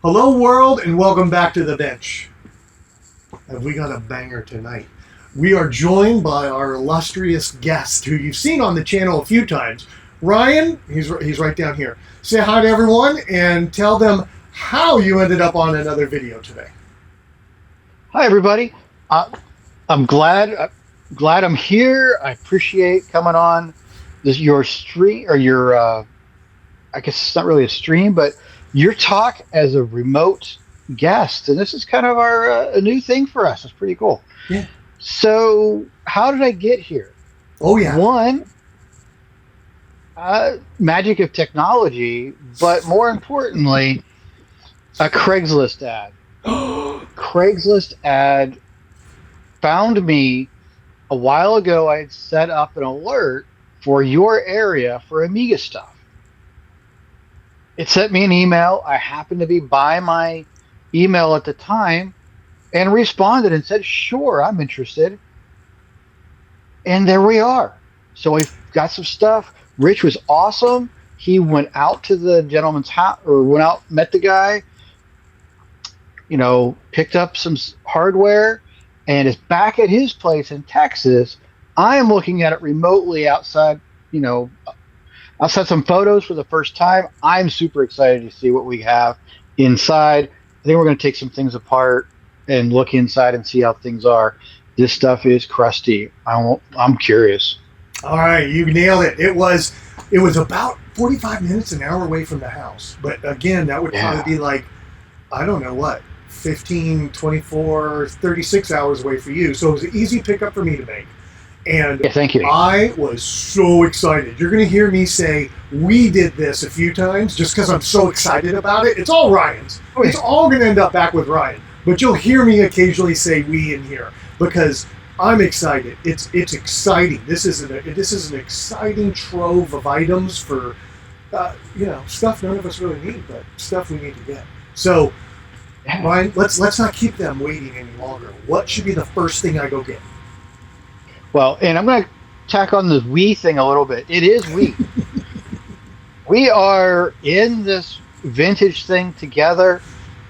Hello, world, and welcome back to the bench. And we got a banger tonight. We are joined by our illustrious guest, who you've seen on the channel a few times. Ryan, he's right down here. Say hi to everyone and tell them how you ended up on another video today. Hi, everybody. I'm glad I'm here. I appreciate coming on your stream or your. I guess it's not really a stream, but your talk as a remote guest, and this is kind of a new thing for us. It's pretty cool. Yeah. So, how did I get here? Oh yeah. One, magic of technology, but more importantly, a Craigslist ad. Craigslist ad found me a while ago. I had set up an alert for your area for Amiga stuff. It sent me an email. I happened to be by my email at the time and responded and said, sure, I'm interested. And there we are. So we got some stuff. Rich was awesome. He went out to the gentleman's house, or went out, met the guy, picked up some hardware, and is back at his place in Texas. I am looking at it remotely outside, outside some photos for the first time. I'm super excited to see what we have inside. I think we're going to take some things apart and look inside and see how things are. This stuff is crusty. I'm curious. All right, you nailed it. It was about 45 minutes, an hour away from the house. But again, that would probably be like, I don't know what, 15, 24, 36 hours away for you. So it was an easy pickup for me to make. And thank you. I was so excited. You're going to hear me say, we did this a few times just because I'm so excited about it. It's all Ryan's. It's all going to end up back with Ryan. But you'll hear me occasionally say we in here because I'm excited. It's exciting. This is an exciting trove of items for, stuff none of us really need, but stuff we need to get. So, Ryan, let's not keep them waiting any longer. What should be the first thing I go get? Well, and I'm going to tack on the we thing a little bit. It is we. We are in this vintage thing together.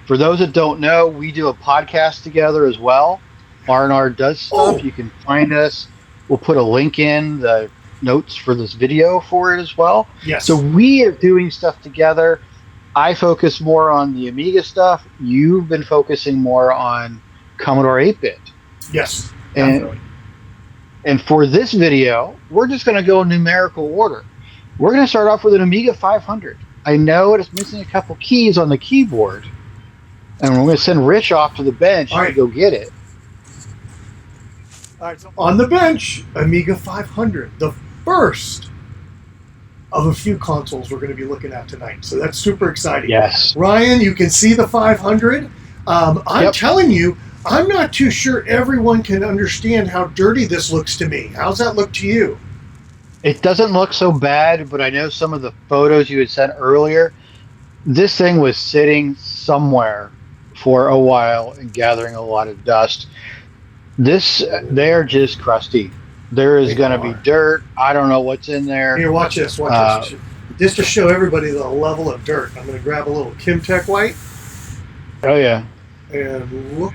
For those that don't know, we do a podcast together as well. R&R does stuff. You can find us. We'll put a link in the notes for this video for it as well. Yes. So we are doing stuff together. I focus more on the Amiga stuff. You've been focusing more on Commodore 8-bit. Yes, definitely. And for this video, we're just going to go in numerical order. We're going to start off with an Amiga 500. I know it's missing a couple keys on the keyboard. And we're going to send Rich off to the bench to go get it. All right, so on the bench, Amiga 500, the first of a few consoles we're going to be looking at tonight. So that's super exciting. Yes. Ryan, you can see the 500. I'm telling you, I'm not too sure everyone can understand how dirty this looks to me. How's that look to you? It doesn't look so bad, but I know some of the photos you had sent earlier, this thing was sitting somewhere for a while and gathering a lot of dust. They're just crusty. There is going to be dirt. I don't know what's in there. Here, watch this. Watch this. Just to show everybody the level of dirt, I'm going to grab a little Kimtech white. Oh, yeah. And look,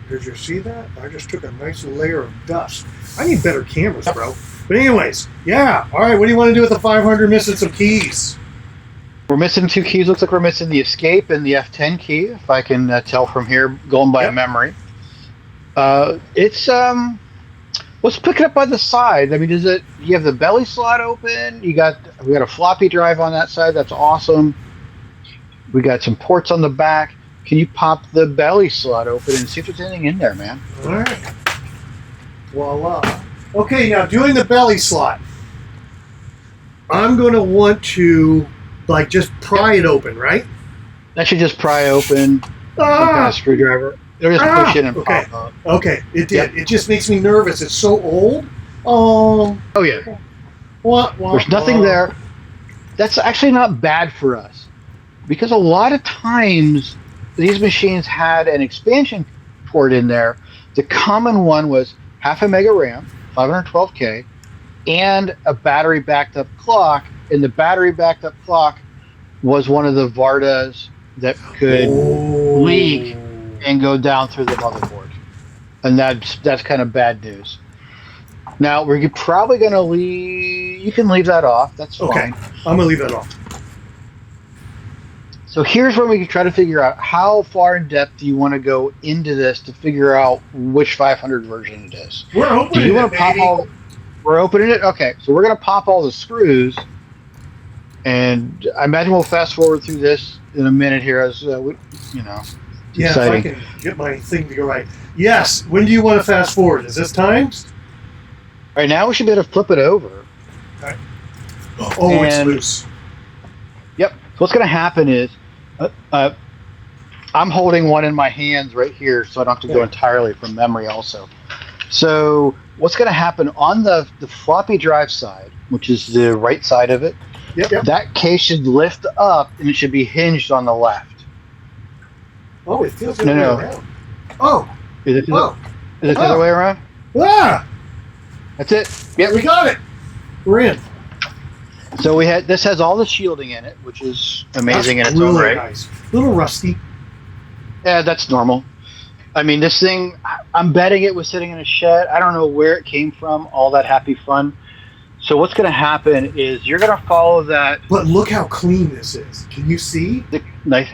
did you see that? I just took a nice layer of dust. I need better cameras, bro. But anyways, yeah. All right, what do you want to do with the 500 missing some keys? We're missing two keys. Looks like we're missing the escape and the F10 key, if I can tell from here, going by memory. Let's pick it up by the side. I mean, you have the belly slot open? We got a floppy drive on that side. That's awesome. We got some ports on the back. Can you pop the belly slot open and see if there's anything in there, man? All right. Voila. Okay, now doing the belly slot, I'm going to want to, just pry it open, right? That should just pry open. Some kind of screwdriver. It'll just push in and pop up. Okay, it did. It just makes me nervous. It's so old. Oh yeah. There's nothing there. That's actually not bad for us, because a lot of times these machines had an expansion port in there. The common one was half a mega RAM, 512K, and a battery backed up clock. And the battery backed up clock was one of the Varda's that could Oh. leak and go down through the motherboard, and that's kind of bad news. Now we're probably going to leave. You can leave that off. That's Okay, fine. I'm gonna leave that off. So here's where we can try to figure out how far in depth do you want to go into this to figure out which 500 version it is. We're Do opening you it, want to pop baby. all? We're opening it. Okay, so we're going to pop all the screws, and I imagine we'll fast forward through this in a minute here as it's Yeah, exciting. if I can get my thing to go right. Yes. When do you want to fast forward? Is this timed? Right now we should be able to flip it over. Oh, it's And- loose. Yep. So what's going to happen is, I'm holding one in my hands right here, so I don't have to go entirely from memory. Also, so what's going to happen on the floppy drive side, which is the right side of it, Yep. that case should lift up and it should be hinged on the left. Oh, it feels the No, other no. way around. Oh. Is it, Oh. is it the other way around? Ah! That's it. Yep. We got it. We're in. So this has all the shielding in it, which is amazing That's in its own really right. nice. A little rusty. Yeah, that's normal. I mean, this thing, I'm betting it was sitting in a shed. I don't know where it came from, all that happy fun. So what's going to happen is you're going to follow that. But look how clean this is. Can you see? Nice.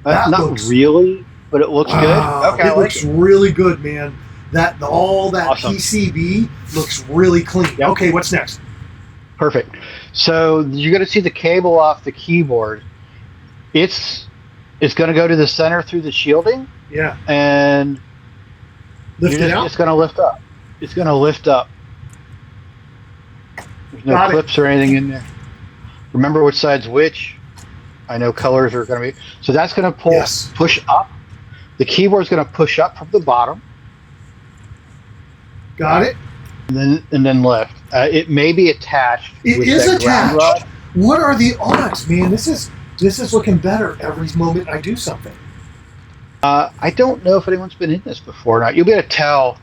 That Not looks- really, but it looks good. Okay, I it like looks it. really good, man. All that Awesome. PCB looks really clean. Yep. Okay, what's next? Perfect. So you're going to see the cable off the keyboard. It's going to go to the center through the shielding, Yeah. and Lift it out. it's going to lift up. It's going to lift up. There's no Got it. clips or anything in there. Remember which side's which. I know colors are going to be. So that's going to push up. The keyboard's going to push up from the bottom, Got it. and then lift. It may be attached. It with is that ground attached. rod. What are the odds, man? This is looking better every moment I do something. I don't know if anyone's been in this before or not. You'll be able to tell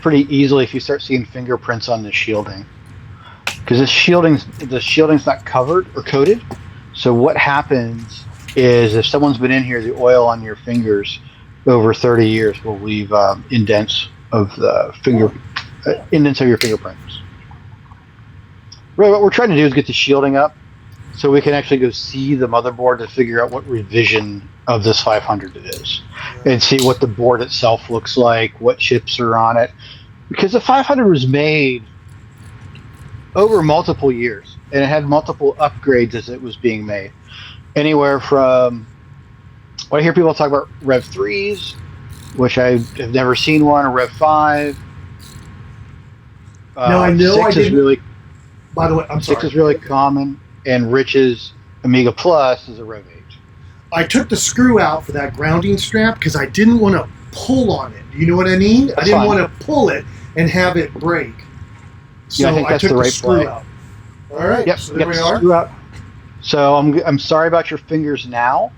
pretty easily if you start seeing fingerprints on the shielding, because the shielding's not covered or coated. So what happens is if someone's been in here, the oil on your fingers over 30 years will leave indents of the indents of your fingerprints. Really, what we're trying to do is get the shielding up so we can actually go see the motherboard to figure out what revision of this 500 it is, and see what the board itself looks like, what chips are on it, because the 500 was made over multiple years and it had multiple upgrades as it was being made, anywhere from I hear people talk about Rev 3s, which I have never seen one, or Rev 5. Now, I know 6 I is didn't- really By the way, I'm 6 sorry. is really common, and Rich's Amiga Plus is a Rev 8. I took the screw out for that grounding strap because I didn't want to pull on it. You know what I mean? I That's didn't fine. want to pull it and have it break. So Yeah, I think that's took the the right screw play. out. All right. Yep, So get there we the are. screw out. So I'm sorry about your fingers now.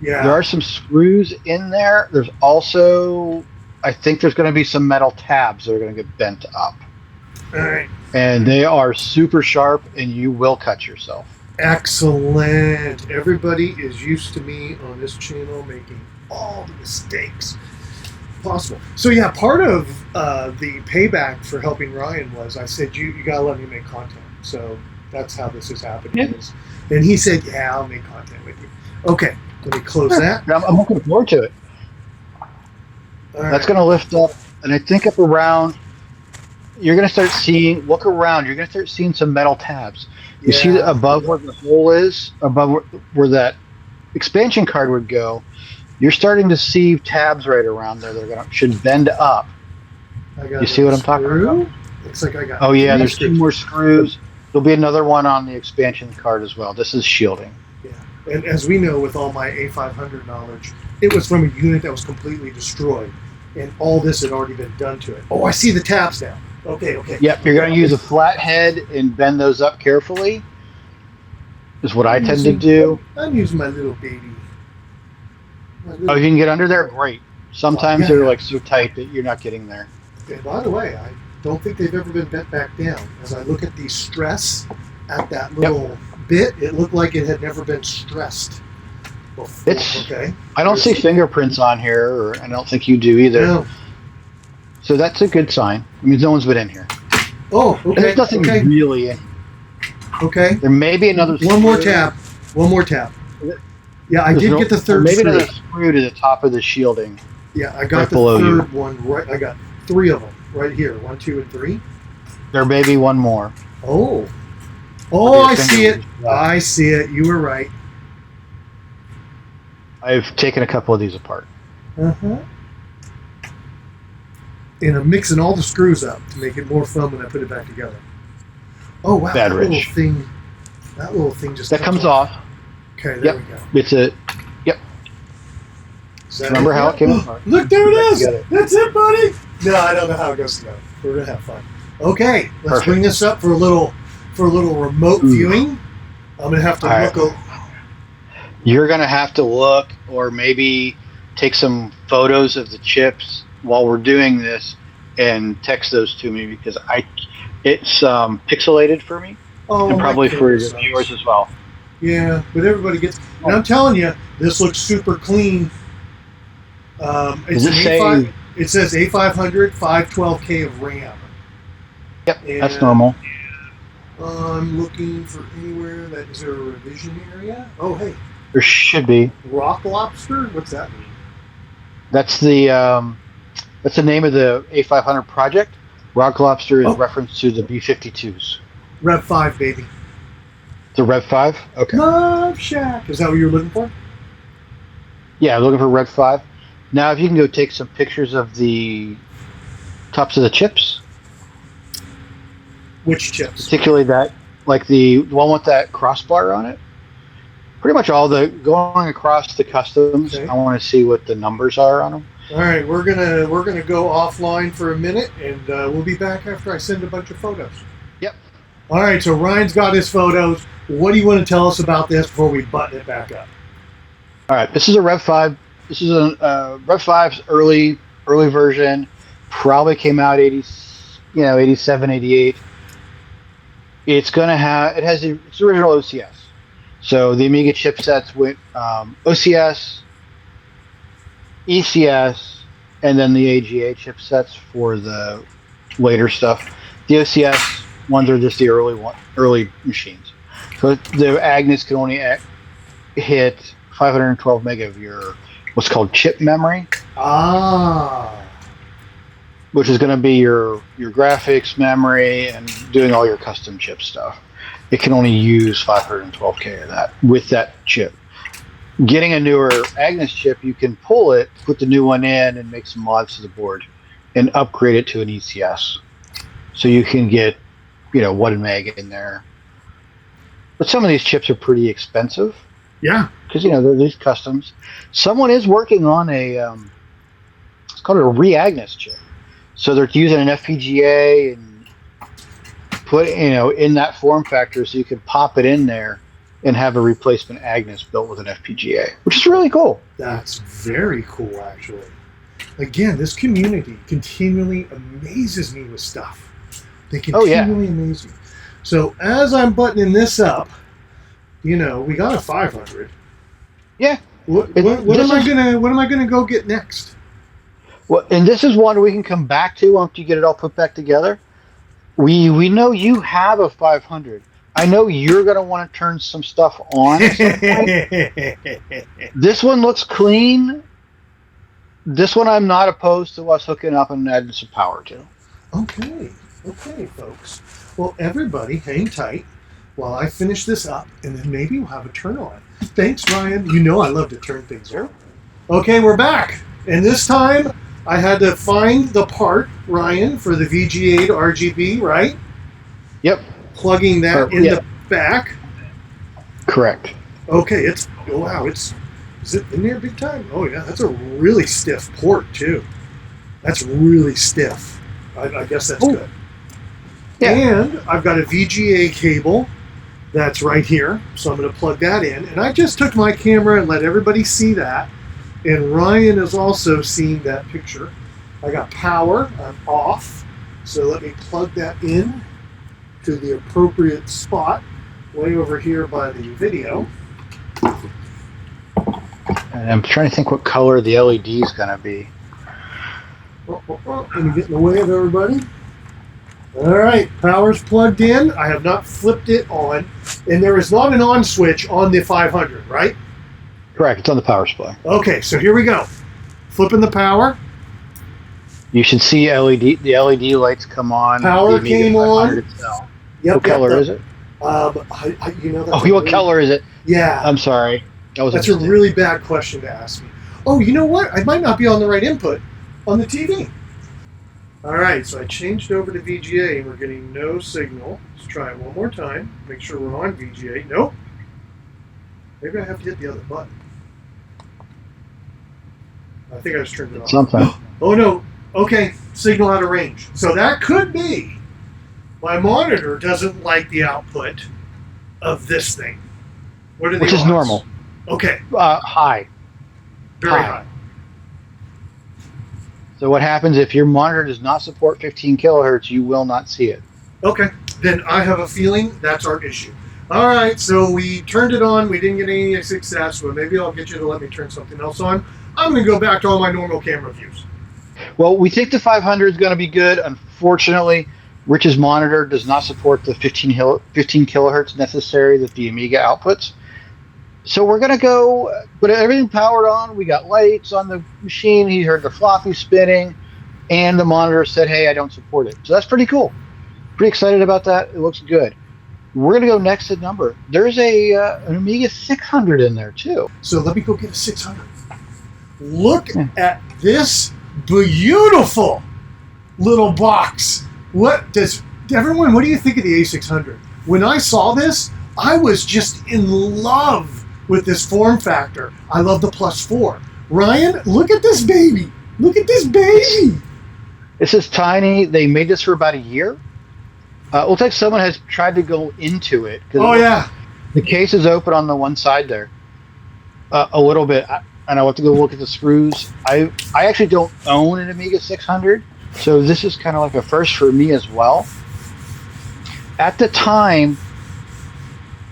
Yeah. There are some screws in there. There's also, I think there's going to be some metal tabs that are going to get bent up. All right. And they are super sharp, and you will cut yourself. Excellent. Everybody is used to me on this channel making all the mistakes possible. So yeah, part of the payback for helping Ryan was I said, you got to let me make content. So that's how this is happening. Yeah. And he said, yeah, I'll make content with you. Okay, let me close that. I'm looking forward to it. All right. That's going to lift up, and I think up around, you're going to start seeing, look around, you're going to start seeing some metal tabs. You see that above where the hole is, above where that expansion card would go, you're starting to see tabs right around there that should bend up. I got You see what I'm talking screw. about? Looks like I got Oh yeah, three there's 2 screws. more screws. There'll be another one on the expansion card as well. This is shielding. Yeah. And as we know, with all my A500 knowledge, it was from a unit that was completely destroyed. And all this had already been done to it. Oh, I see the tabs now. Okay. Yep, you're going to use a flat head and bend those up carefully, is what I tend to do. I'm using my little baby. Oh, you can get under there? Great. Sometimes Yeah. they're like so tight that you're not getting there. And by the way, I don't think they've ever been bent back down. As I look at the stress at that little bit, it looked like it had never been stressed. It's. Okay. I don't see fingerprints on here, or I don't think you do either. No. So that's a good sign. I mean, no one's been in here. Oh, okay. There's nothing really in. Okay. There may be another. One more tab. One more tab. Yeah, I did get the third maybe screw. another screw to the top of the shielding. Yeah, I got right the below third you. one right. I got 3 of them right here. 1, 2, and 3. There may be one more. Oh. Oh, I see it. I see it. You were right. I've taken a couple of these apart. Uh-huh. And I'm mixing all the screws up to make it more fun when I put it back together. Oh, wow. Bad that Rich. little thing just That comes off. Okay, there we go. It's a. Yep. Remember how it came apart? Look, there it is. That's it, buddy. No, I don't know how it goes together. We're gonna have fun. Okay, let's bring this up for a little remote viewing. I'm gonna have to look. You're gonna have to look, or maybe take some photos of the chips while we're doing this, and text those to me because it's pixelated for me, and probably for the viewers as well. Yeah, but everybody gets. And I'm telling you, this looks super clean. It's it says A500, 512K of RAM. Yep, that's normal. I'm looking for anywhere that is there a revision area. Oh, hey. There should be. Rock Lobster? What's that mean? That's the name of the A500 project. Rock Lobster is reference to the B-52s. Rev 5, baby. The Rev 5? Okay. Love Shack. Is that what you're looking for? Yeah, looking for Rev 5. Now, if you can go take some pictures of the tops of the chips. Which chips? Particularly that, like the one with that crossbar on it. Pretty much all the going across the customs. Okay. I want to see what the numbers are on them. All right, we're gonna go offline for a minute, and we'll be back after I send a bunch of photos. Yep. All right, so Ryan's got his photos. What do you want to tell us about this before we button it back up? All right, this is a Rev 5. This is a Rev 5's early version. Probably came out 87, 88. It's its original OCS. So the Amiga chipsets went OCS, ECS, and then the AGA chipsets for the later stuff. The OCS ones are just the early machines. So the Agnes can only hit 512 meg of your what's called chip memory. Which is going to be your graphics memory and doing all your custom chip stuff. It can only use 512K of that with that chip. Getting a newer Agnes chip, you can pull it, put the new one in, and make some mods to the board, and upgrade it to an ECS. So you can get, 1 meg in there. But some of these chips are pretty expensive. Yeah. Because, they're these customs. Someone is working on it's called a re-Agnes chip. So they're using an FPGA and put in that form factor, so you can pop it in there and have a replacement Agnes built with an FPGA, which is really cool. That's very cool, actually. Again, this community continually amazes me with stuff. They continually amaze me. So as I'm buttoning this up, we got a 500. Yeah. What am I gonna go get next? Well, and this is one we can come back to once you get it all put back together. We know you have a 500. I know you're going to want to turn some stuff on at some point. This one looks clean. This one I'm not opposed to us hooking up and adding some power to. Okay, folks. Well, everybody hang tight while I finish this up, and then maybe we'll have a turn on. Thanks, Ryan. I love to turn things on. Okay, we're back. And this time, I had to find the part, Ryan, for the VGA to RGB, right? Yep. Plugging that in the back. Correct. Okay, is it in there big time? Oh yeah, that's a really stiff port too. That's really stiff. I guess that's good. Yeah. And I've got a VGA cable that's right here, so I'm going to plug that in. And I just took my camera and let everybody see that. And Ryan is also seeing that picture. I got power. I'm off. So let me plug that in to the appropriate spot way over here by the video. And I'm trying to think what color the LED is going to be. Let me get in the way of everybody. All right, power's plugged in. I have not flipped it on, and there is not an on switch on the 500, right? Correct. It's on the power supply. Okay, so here we go. Flipping the power. You should see the LED lights come on. Power came on. Itself. Yep, What color is it? You know. What color is it? Yeah. I'm sorry. That's a really bad question to ask me. Oh, you know what? I might not be on the right input on the TV. All right, so I changed over to VGA and we're getting no signal. Let's try it one more time. Make sure we're on VGA. Nope. Maybe I have to hit the other button. I think I just turned it off. Something. Oh, no. Okay, signal out of range. So that could be my monitor doesn't like the output of this thing. What are the Which is odds? normal. Okay. High. Very high. So what happens if your monitor does not support 15 kilohertz, you will not see it. Okay. Then I have a feeling that's our issue. All right, so we turned it on. We didn't get any success, but maybe I'll get you to let me turn something else on. I'm going to go back to all my normal camera views. Well, we think the 500 is going to be good. Unfortunately, Rich's monitor does not support the 15 kilohertz necessary that the Amiga outputs. So we're going to go, but everything powered on. We got lights on the machine. He heard the floppy spinning, and the monitor said, hey, I don't support it. So that's pretty cool. Pretty excited about that. It looks good. We're going to go next to number. There's an Amiga 600 in there, too. So let me go get a 600. Look at this beautiful little box. What do you think of the A600? When I saw this, I was just in love with this form factor. I love the +4. Ryan, look at this baby. Look at this baby. This is tiny. They made this for about a year. It looks like someone has tried to go into it. Oh, yeah. The case is open on the one side there. A little bit. And I'll have to go look at the screws. I actually don't own an Amiga 600, so this is kind of like a first for me as well. At the time,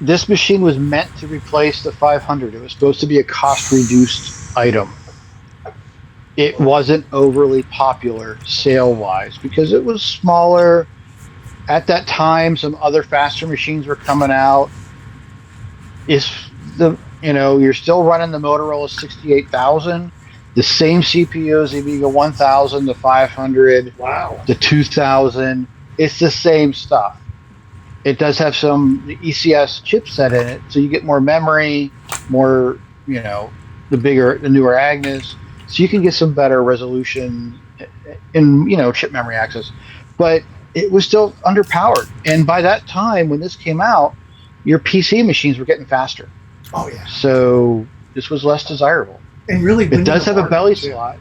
this machine was meant to replace the 500. It was supposed to be a cost-reduced item. It wasn't overly popular sale-wise because it was smaller. At that time, some other faster machines were coming out. You're still running the Motorola 68000, the same CPU as the Amiga 1000, the 500, wow, the 2000. It's the same stuff. It does have some ECS chipset in it, so you get more memory, more, the newer Agnes, so you can get some better resolution in, chip memory access. But it was still underpowered. And by that time, when this came out, your PC machines were getting faster. Oh, yeah. So this was less desirable. And really, it does have a belly slot.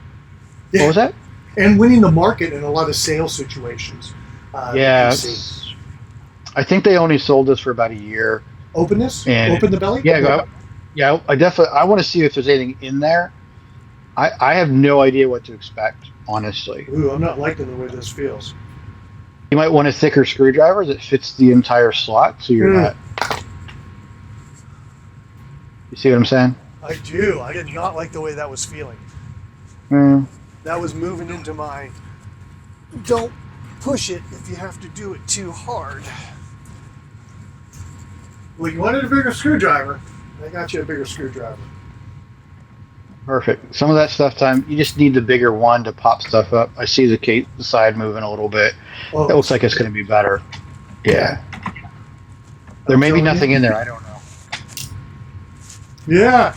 Yeah. What was that? And winning the market in a lot of sales situations. I think they only sold this for about a year. Openness? Open the belly? Yeah, I want to see if there's anything in there. I have no idea what to expect, honestly. Ooh, I'm not liking the way this feels. You might want a thicker screwdriver that fits the entire slot, so you're not... You see what I'm saying? I do. I did not like the way that was feeling. That was moving into my don't push it if you have to do it too hard. Well, you wanted a bigger screwdriver. I got you a bigger screwdriver. Perfect. Some of that stuff you just need the bigger one to pop stuff up. I see the side moving a little bit. Oh, that looks like it's going to be better. Yeah. There may be nothing in there. I don't know. Yeah.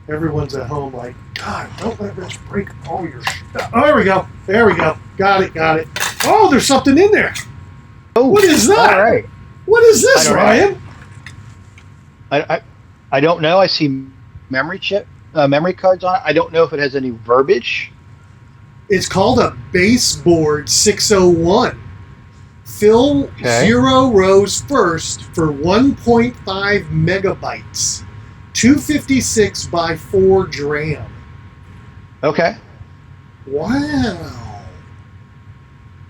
Everyone's at home like, God, don't let Rich break all your stuff. Oh, there we go. There we go. Got it. Oh, there's something in there. Oh, what is that? All right. What is this, Ryan? I don't know. I see memory cards on it. I don't know if it has any verbiage. It's called a baseboard 601. Fill 0 rows first for 1.5 megabytes. 256 by 4 DRAM. Okay. Wow.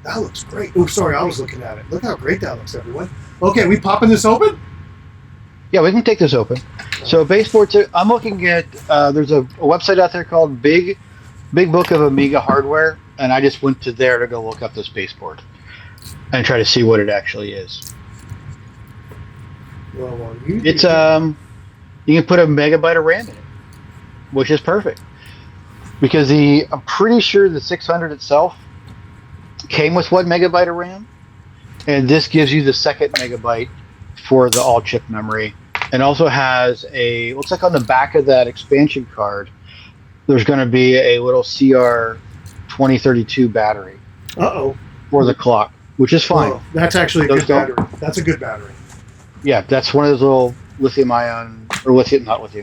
That looks great. Oh, sorry, I was looking at it. Look how great that looks, everyone. Okay, we popping this open? Yeah, we can take this open. So baseboards. I'm looking at. There's a website out there called Big Book of Amiga Hardware, and I just went to there to go look up this baseboard and try to see what it actually is. Well, It's you can put a megabyte of RAM in it, which is perfect because I'm pretty sure the 600 itself came with 1 megabyte of RAM, and this gives you the second megabyte for the all chip memory, and also has looks like on the back of that expansion card, there's going to be a little CR 2032 battery. For the clock, which is fine. Well, that's actually a good battery. That's a good battery. Yeah, that's one of those little lithium-ion or lithium battery.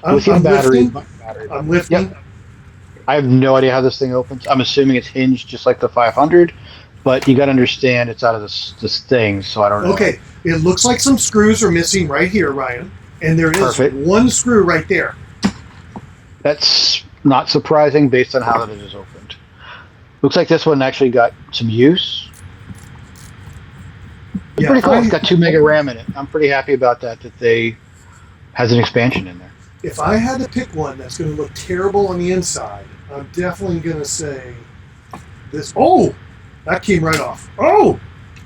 I'm lifting. Yep. I have no idea how this thing opens. I'm assuming it's hinged just like the 500, but you got to understand it's out of this thing, so I don't know. Okay, it looks like some screws are missing right here, Ryan, and there is one screw right there. That's not surprising based on how it is opened. Looks like this one actually got some use. Yeah, pretty cool. It's got 2 mega RAM in it. I'm pretty happy about that they has an expansion in there. If I had to pick one that's going to look terrible on the inside, I'm definitely going to say this. Oh, that came right off. Oh,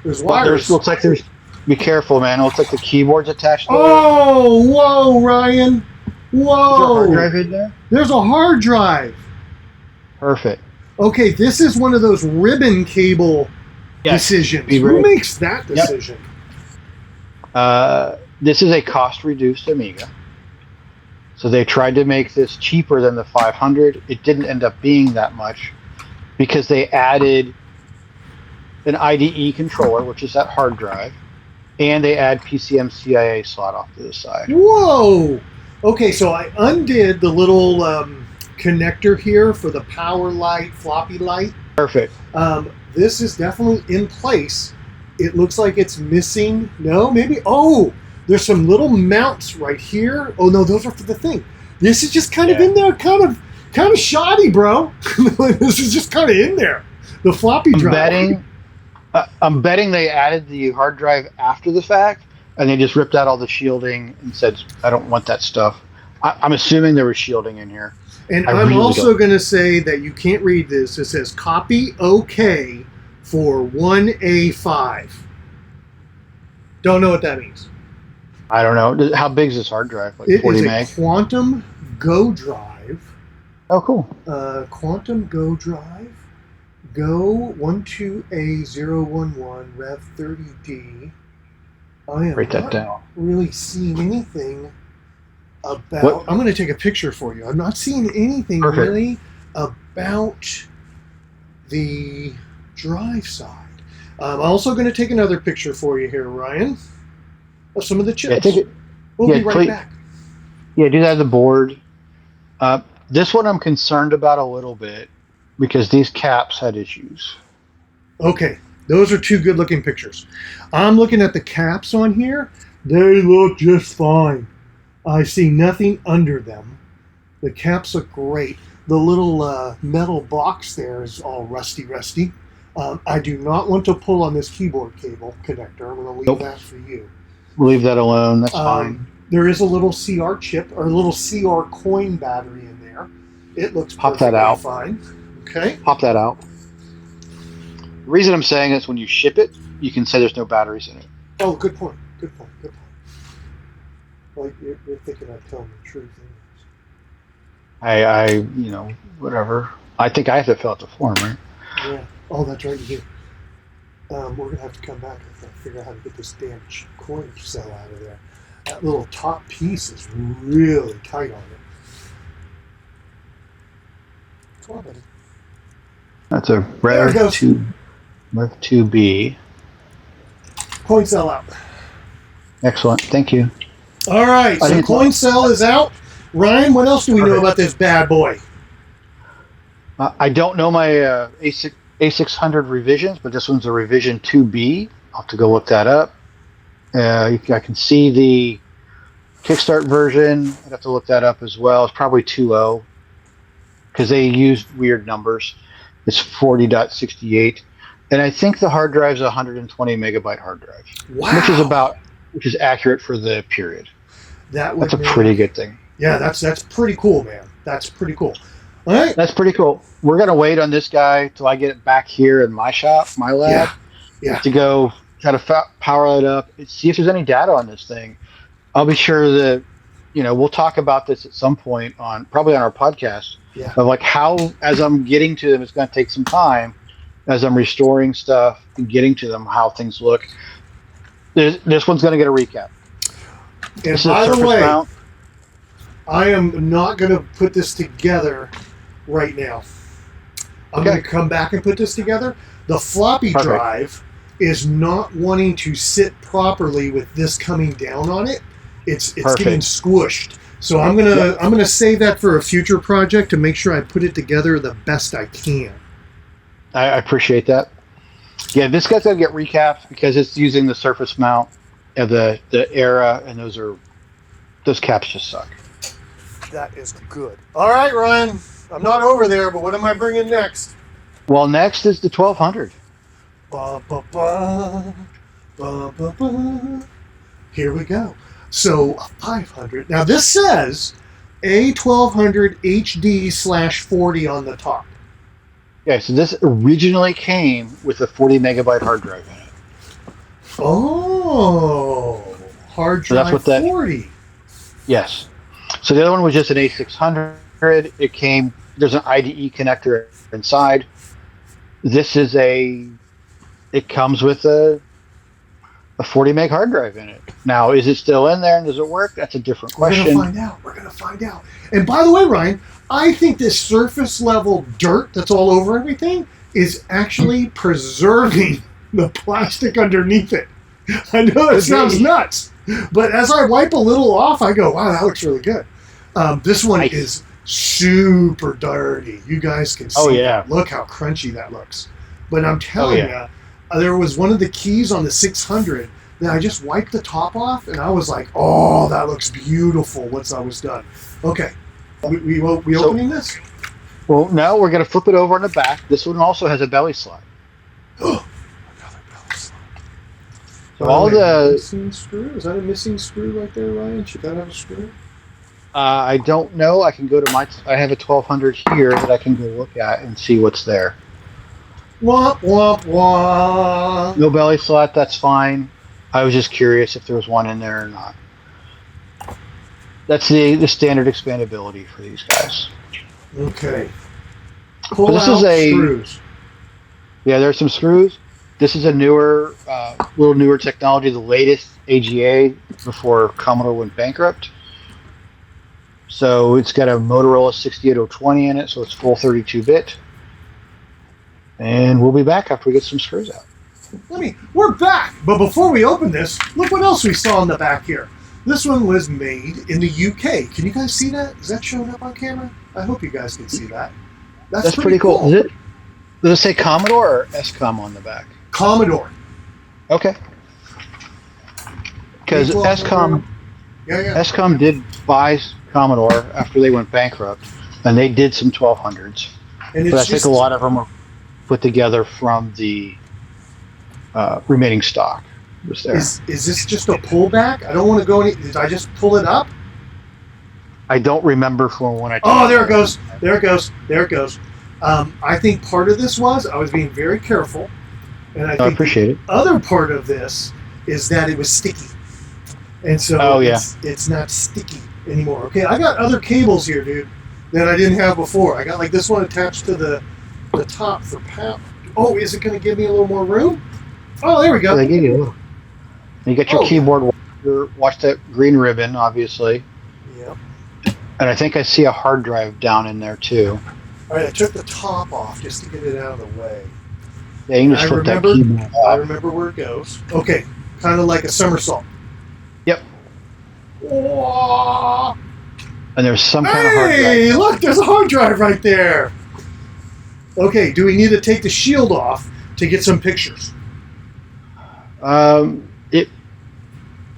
there's wires. Looks like there's. Be careful, man. It looks like the keyboard's attached to it. Oh, whoa, Ryan. Whoa. Is there a hard drive in there? There's a hard drive. Perfect. Okay, this is one of those ribbon cable decisions. Who makes that decision? Yep. This is a cost-reduced Amiga. So they tried to make this cheaper than the 500. It didn't end up being that much because they added an IDE controller, which is that hard drive, and they add PCM CIA slot off to the side. Whoa! Okay, so I undid the little connector here for the power light, floppy light. Perfect. This is definitely in place. It looks like it's missing. No, maybe. Oh, there's some little mounts right here. Oh no, those are for the thing. This is just kind of in there, kind of shoddy, bro. This is just kind of in there. The floppy drive. I'm betting they added the hard drive after the fact, and they just ripped out all the shielding and said, "I don't want that stuff." I'm assuming there was shielding in here. And I'm also going to say that you can't read this. It says copy OK for 1A5. Don't know what that means. I don't know. How big is this hard drive? Like 40 meg? It's a Quantum Go drive. Oh, cool. Quantum Go drive. Go 12A011 Rev 30D. I am Write that down. Really seeing anything about. I'm going to take a picture for you. I'm not seeing anything really about the drive side. I'm also going to take another picture for you here, Ryan, of some of the chips. We'll be right back. Yeah, do that on the board. This one I'm concerned about a little bit because these caps had issues. Okay, those are two good-looking pictures. I'm looking at the caps on here. They look just fine. I see nothing under them. The caps look great. The little metal box there is all rusty. I do not want to pull on this keyboard cable connector. I'm going to leave that for you. Leave that alone. That's fine. There is a little CR chip or a little CR coin battery in there. It looks Pop that out. Fine. Okay. Pop that out. The reason I'm saying is when you ship it, you can say there's no batteries in it. Oh, good point. Like you're thinking I'm telling the truth. Whatever. I think I have to fill out the form, right? Yeah. Oh, that's right. You do. We're going to have to come back and figure out how to get this damn coin cell out of there. That little top piece is really tight on it. Come on, buddy. That's a Rev 2B. Coin cell out. Excellent. Thank you. All right. So coin cell is out. Ryan, what else do we know about this bad boy? I don't know my A600 revisions, but this one's a revision 2B. I'll have to go look that up. I can see the Kickstart version. I'd have to look that up as well. It's probably 2.0 because they used weird numbers. It's 40.68. And I think the hard drive is a 120 megabyte hard drive. Wow. Which is accurate for the period. That would That's a pretty good thing. Yeah, that's pretty cool, man. That's pretty cool. All right. That's pretty cool. We're gonna wait on this guy till I get it back here in my shop, my lab, Yeah. Yeah. to go try to power it up, see if there's any data on this thing. I'll be sure that we'll talk about this at some point on probably on our podcast Yeah. of like how as I'm getting to them, it's going to take some time as I'm restoring stuff and getting to them how things look. This one's going to get a recap. And by the way, mount. I am not going to put this together right now. I'm going to come back and put this together. The floppy drive is not wanting to sit properly with this coming down on it. It's getting squished. So I'm gonna save that for a future project to make sure I put it together the best I can. I appreciate that. Yeah, this guy's got to get recapped because it's using the surface mount of the Era, and those caps just suck. That is good. All right, Ryan. I'm not over there, but what am I bringing next? Well, next is the 1200. Ba, ba, ba, ba, ba, ba. Here we go. So 500. Now this says A1200 HD/40 on the top. Yeah, so this originally came with a 40 megabyte hard drive in it. Oh, hard drive, so that's what 40. Yes. So the other one was just an A600. There's an IDE connector inside. This is it comes with a 40 meg hard drive in it. Now, is it still in there and does it work? That's a different question. We're going to find out. And by the way, Ryan, I think this surface level dirt that's all over everything is actually preserving the plastic underneath it. I know that sounds nuts, but as I wipe a little off, I go, wow, that looks really good. This one is super dirty. You guys can see that. Look how crunchy that looks. But I'm telling you, there was one of the keys on the 600 that I just wiped the top off, and I was like, oh, that looks beautiful once I was done. Okay. We opening this? Well, now we're going to flip it over on the back. This one also has a belly slide. Another belly slide. So missing screw? Is that a missing screw right there, Ryan? Should that have a screw? I don't know. I can go to I have a 1200 here that I can go look at and see what's there. Womp, womp, womp. No belly slot, that's fine. I was just curious if there was one in there or not. That's the standard expandability for these guys. Okay. Screws. Yeah, there's some screws. This is a little newer technology, the latest AGA before Commodore went bankrupt. So it's got a Motorola 68020 in it, so it's full 32-bit. And we'll be back after we get some screws out. We're back, but before we open this, look what else we saw in the back here. This one was made in the UK. Can you guys see that? Is that showing up on camera? I hope you guys can see that. That's pretty cool. Does it say Commodore or SCOM on the back? Commodore. Okay. Because SCOM did buy Commodore after they went bankrupt, and they did some 1200s. But I think a lot of them were put together from the remaining stock. Was there. Is this just a pullback? I don't want to go any. Did I just pull it up? I don't remember from when I. Oh, there it goes. There it goes. There it goes. I think part of this was I was being very careful, and I think appreciate it. Other part of this is that it was sticky, and so it's not sticky anymore. Okay, I got other cables here, dude, that I didn't have before. I got like this one attached to the top for power. Oh, is it going to give me a little more room? Oh, there we go. They give you a little. You got your keyboard. Watch that green ribbon, obviously. Yep. And I think I see a hard drive down in there too. All right, I took the top off just to get it out of the way. Yeah, you can just flip that keyboard off. I remember where it goes. Okay, kind of like a somersault. Yep. Whoa. And there's some kind of hard drive. Hey, look, there's a hard drive right there. Okay, do we need to take the shield off to get some pictures? It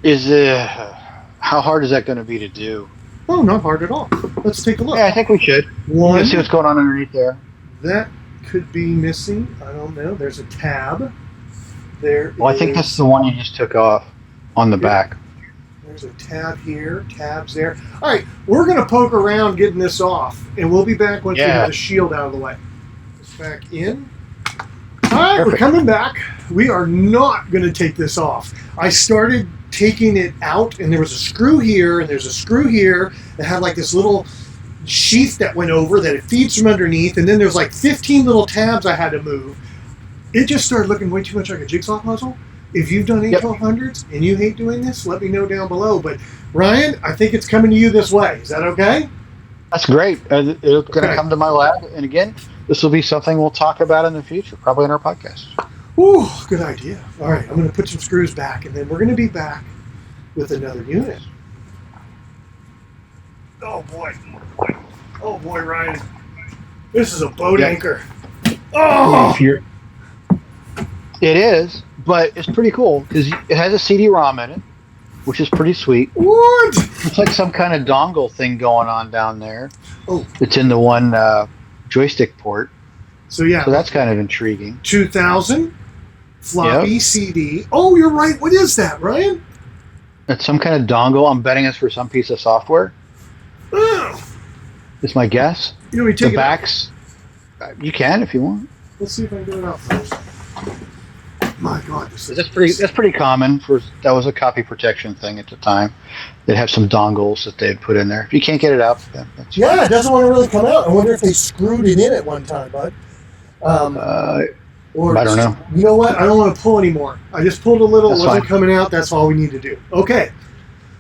is. How hard is that going to be to do? Oh, not hard at all. Let's take a look. Yeah, I think we should. Let's see what's going on underneath there. That could be missing. I don't know. There's a tab. I think that's the one you just took off on the back. There's a tab here, tabs there. All right, we're going to poke around getting this off, and we'll be back once we have the shield out of the way. It's back in. All right, Perfect. We're coming back. We are not going to take this off. I started taking it out, and there was a screw here, and there's a screw here that had like this little sheath that went over that it feeds from underneath, and then there's like 15 little tabs I had to move. It just started looking way too much like a jigsaw puzzle. If you've done 81200s and you hate doing this, let me know down below. But Ryan, I think it's coming to you this way. Is that okay? That's great. It's going to come to my lab. And again, this will be something we'll talk about in the future, probably in our podcast. Ooh, good idea. All right, I'm going to put some screws back, and then we're going to be back with another unit. Oh, boy. Oh, boy, Ryan. This is a boat anchor. Oh! It is, but it's pretty cool because it has a CD-ROM in it, which is pretty sweet. What? It's like some kind of dongle thing going on down there. Oh. It's in the one joystick port. So, yeah. So that's kind of intriguing. 2000 floppy CD. Oh, you're right. What is that, Ryan? It's some kind of dongle. I'm betting it's for some piece of software. Oh. Is my guess. You know, we take the backs. You can if you want. Let's see if I can get it out first. My God, that's pretty common. That was a copy protection thing at the time. They'd have some dongles that they'd put in there. If you can't get it out, that's it doesn't want to really come out. I wonder if they screwed it in at one time, bud. Or I don't know. You know what? I don't want to pull anymore. I just pulled a little. It wasn't coming out. That's all we need to do. Okay.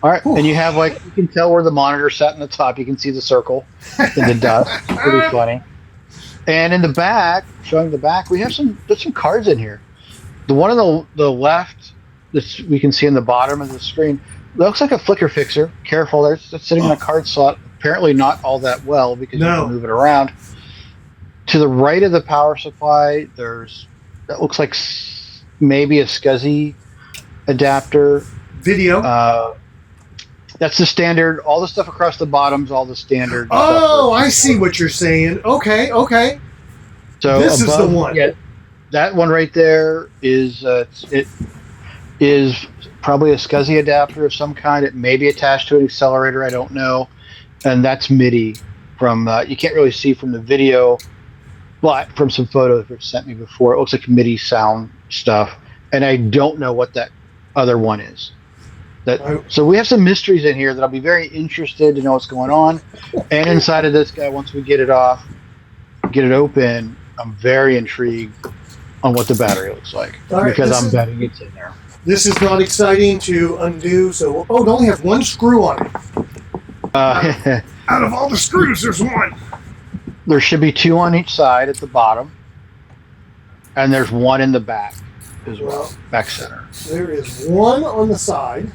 All right. Whew. And you have you can tell where the monitor sat in the top. You can see the circle in the dust. Pretty funny. And in the back, showing the back, there's some cards in here. The one on the left, that we can see in the bottom of the screen, looks like a flicker fixer. Careful, that's sitting in a card slot. Apparently not all that well because you can move it around. To the right of the power supply, that looks like maybe a SCSI adapter. Video. That's the standard. All the stuff across the bottom's all the standard. Oh, I see what you're saying. Okay. So this is the one. Yeah, that one right there is it is probably a SCSI adapter of some kind. It may be attached to an accelerator. I don't know. And that's MIDI from you can't really see from the video, but from some photos that sent me before, it looks like MIDI sound stuff. And I don't know what that other one is. So we have some mysteries in here that I'll be very interested to know what's going on. And inside of this guy, once we get it off, get it open, I'm very intrigued on what the battery looks like because I'm betting it's in there. This is not exciting to undo. So, it only has one screw on it. Out of all the screws, there's one. There should be two on each side at the bottom, and there's one in the back as well, back center. There is one on the side.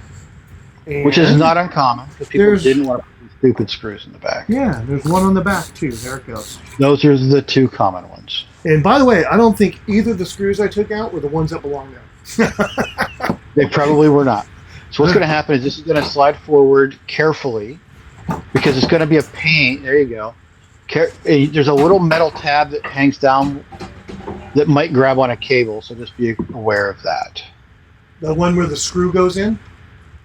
Which is not uncommon because people didn't want to put stupid screws in the back. Yeah, there's one on the back too. There it goes. Those are the two common ones. And by the way, I don't think either of the screws I took out were the ones that belong there. They probably were not. So what's going to happen is this is going to slide forward carefully because it's going to be a pain. There you go. There's a little metal tab that hangs down that might grab on a cable, so just be aware of that. The one where the screw goes in?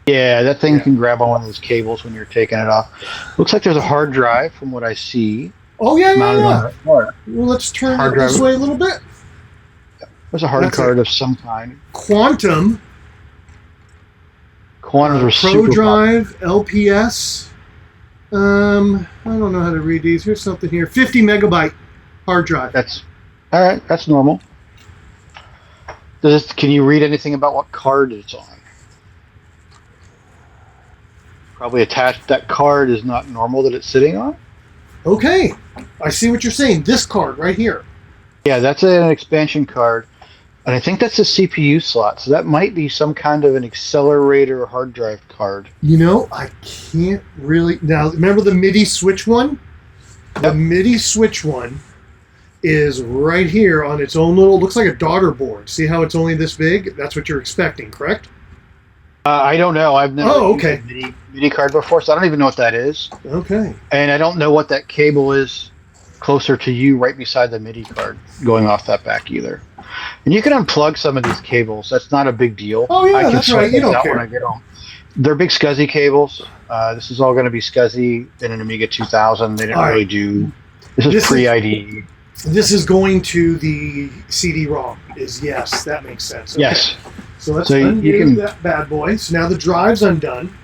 Yeah, that thing can grab on one of those cables when you're taking it off. Looks like there's a hard drive from what I see. Oh, yeah. Well, let's turn it this way a little bit. There's a hard card of some kind. Quantum. Quantums are super Pro drive, LPS. I don't know how to read these. Here's something here. 50 megabyte hard drive. That's all right. That's normal. Can you read anything about what card it's on? Probably attached. That card is not normal that it's sitting on. Okay, I see what you're saying. This card right here. Yeah, that's an expansion card, and I think that's a CPU slot. So that might be some kind of an accelerator hard drive card. You know, I can't really. Now, remember the MIDI switch one? Yep. The MIDI switch one is right here on its own little. Looks like a daughter board. See how it's only this big? That's what you're expecting, correct? I don't know. I've never used a MIDI card before, so I don't even know what that is. Okay. And I don't know what that cable is closer to you right beside the MIDI card going off that back either. And you can unplug some of these cables. That's not a big deal. Oh, yeah, that's right. You don't care. When I get home. They're big SCSI cables. This is all going to be SCSI in an Amiga 2000. They didn't All right. really do. This is pre-IDE. This is going to the CD-ROM. Yes, that makes sense. Okay. Yes. So let's undo that bad boy. So now the drive's undone.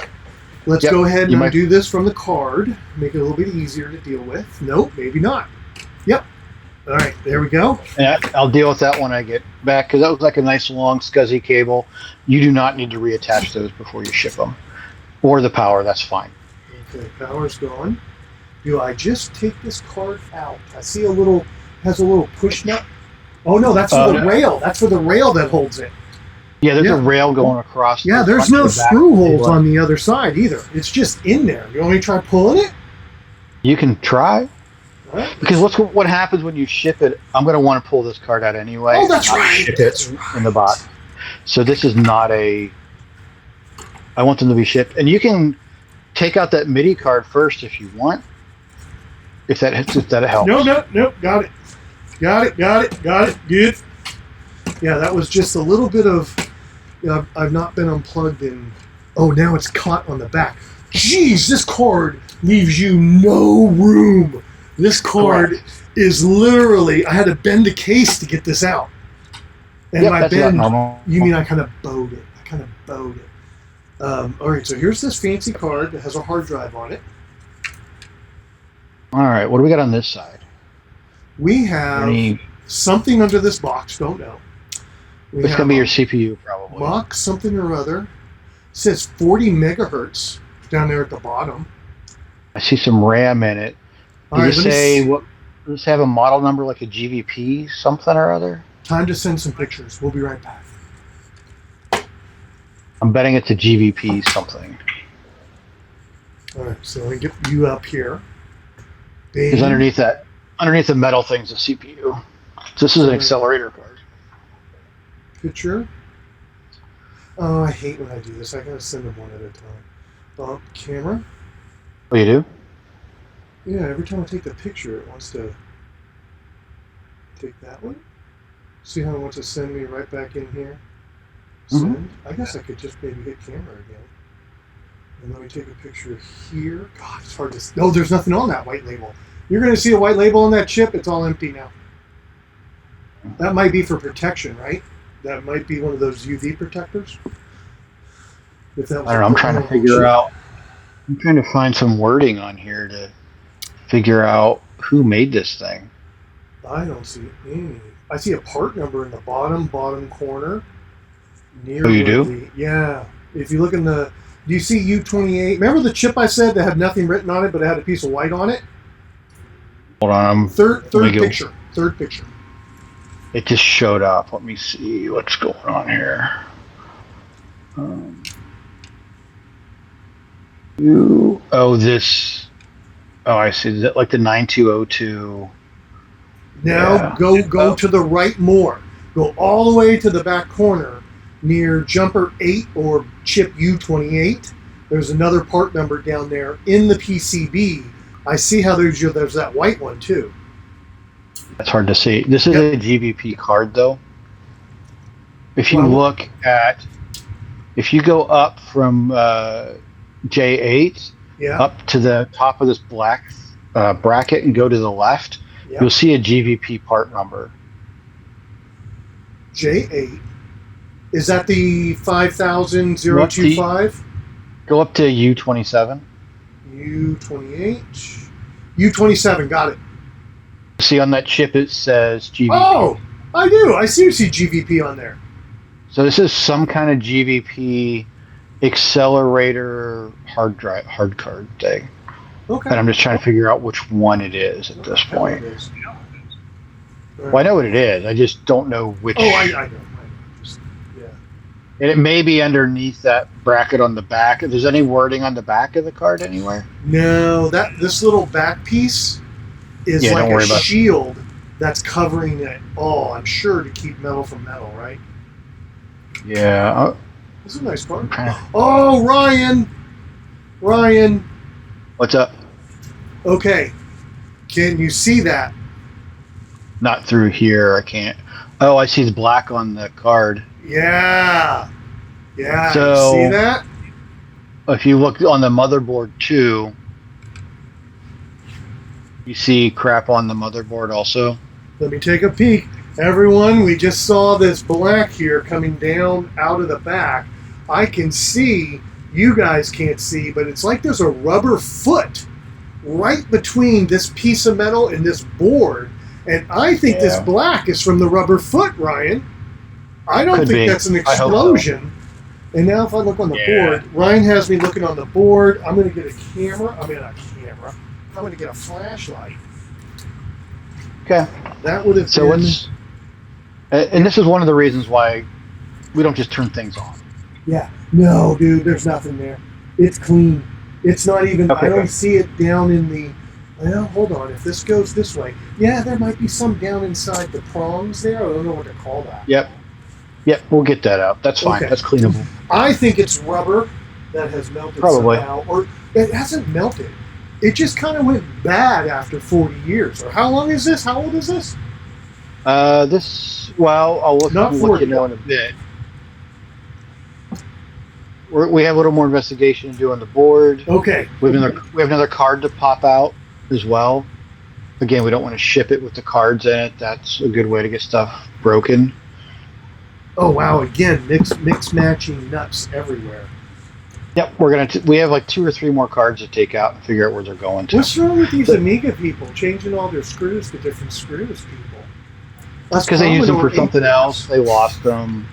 Let's go ahead and undo this from the card. Make it a little bit easier to deal with. Nope, maybe not. Yep. All right, there we go. Yeah, I'll deal with that when I get back, because that was like a nice long SCSI cable. You do not need to reattach those before you ship them. Or the power, that's fine. Okay, power's gone. Do I just take this card out? I see has a little push nut. Oh no, that's for the rail. That's for the rail that holds it. Yeah, there's a rail going across. Yeah, there's no screw holes on the other side either. It's just in there. You want me to try pulling it? You can try. Right. Because what happens when you ship it, I'm going to want to pull this card out anyway. Oh, that's right. Ship it in the box. So this is not I want them to be shipped. And you can take out that MIDI card first if you want. If that helps. No. Got it. Good. Yeah, that was just a little bit of... I've not been unplugged in... Oh, now it's caught on the back. Jeez, this card leaves you no room. This card is literally... I had to bend the case to get this out. And my bend... You mean I kind of bowed it. All right, so here's this fancy card that has a hard drive on it. All right, what do we got on this side? We have something under this box. Don't know. It's going to be your CPU, probably. Box something or other. It says 40 megahertz down there at the bottom. I see some RAM in it. Does it have a model number like a GVP something or other? Time to send some pictures. We'll be right back. I'm betting it's a GVP something. All right, so let me get you up here. Because underneath the metal thing's a CPU. So this is an accelerator card. Picture. Oh, I hate when I do this. I gotta send them one at a time. Camera. Oh, you do? Yeah, every time I take the picture, it wants to take that one. See how it wants to send me right back in here? Send. I guess I could just maybe hit camera again. And let me take a picture here. God, it's hard to... No, there's nothing on that white label. You're going to see a white label on that chip. It's all empty now. That might be for protection, right? That might be one of those UV protectors. If that was I don't know. I'm trying to figure out... I'm trying to find some wording on here to figure out who made this thing. I don't see any. I see a part number in the bottom corner. Near you do? Yeah. If you look in the... Do you see U28? Remember the chip I said that had nothing written on it, but it had a piece of white on it? Hold on. Third picture. Third picture. It just showed up. Let me see what's going on here. This. Oh, I see. Is that like the 9202? Now go to the right more. Go all the way to the back corner near jumper 8 or chip U28. There's another part number down there in the PCB. I see how there's that white one too. That's hard to see. This is a GVP card though. If you if you go up from J8 up to the top of this black bracket and go to the left, you'll see a GVP part number. J8. Is that the 50025? Go up to U27. U28. U27, got it. See on that chip it says GVP. Oh, I do. I see GVP on there. So this is some kind of GVP accelerator hard card thing. Okay. And I'm just trying to figure out which one it is at this point. Well, I know what it is. I just don't know which. Oh, I know. And it may be underneath that bracket on the back. If there's any wording on the back of the card anywhere? No, this little back piece is like a shield that's covering it all, I'm sure, to keep metal from metal, right? Yeah. This is a nice card. Oh, Ryan! What's up? Okay. Can you see that? Not through here, I can't. Oh, I see the black on the card. Yeah. So, see that? if you look on the motherboard too, you see crap on the motherboard also. Let me take a peek. Everyone, we just saw this black here coming down out of the back. I can see, you guys can't see, but it's like there's a rubber foot right between this piece of metal and this board. And I think this black is from the rubber foot, Ryan. I don't Could think be. that's an explosion. So. And now if I look on the board, Ryan has me looking on the board. I'm going to get a camera. I'm going to get a flashlight. Okay. That would have so been... it's, and this is one of the reasons why we don't just turn things on. Yeah. No, dude, there's nothing there. It's clean. It's not even... Okay. I don't see it down in the... Well, hold on. If this goes this way... Yeah, there might be some down inside the prongs there. I don't know what to call that. Yep, we'll get that out. That's fine. Okay. That's cleanable. I think it's rubber that has melted somehow. Or it hasn't melted. It just kind of went bad after 40 years. Or how long is this? How old is this? I'll let you know in a bit. We have a little more investigation to do on the board. Okay. We have another card to pop out as well. Again, we don't want to ship it with the cards in it. That's a good way to get stuff broken. Oh wow! Again, mix matching nuts everywhere. Yep, we have like 2 or 3 more cards to take out and figure out where they're going to. What's wrong with these Amiga people changing all their screws to different screws, people? That's because they used them for something else. They lost them.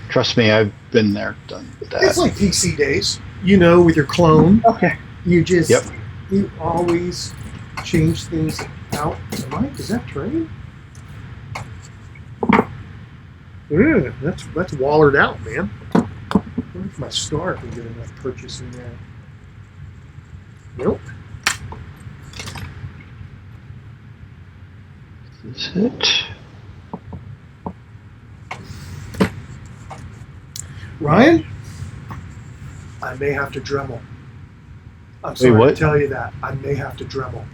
Trust me, I've been there, done that. It's like PC days, with your clone. Okay. You just you always change things out. Is that train? Yeah, that's wallered out, man. I wonder if my star can get enough purchase in there. Nope. That's it. Ryan, I may have to Dremel. I'm sorry to tell you that. I may have to Dremel.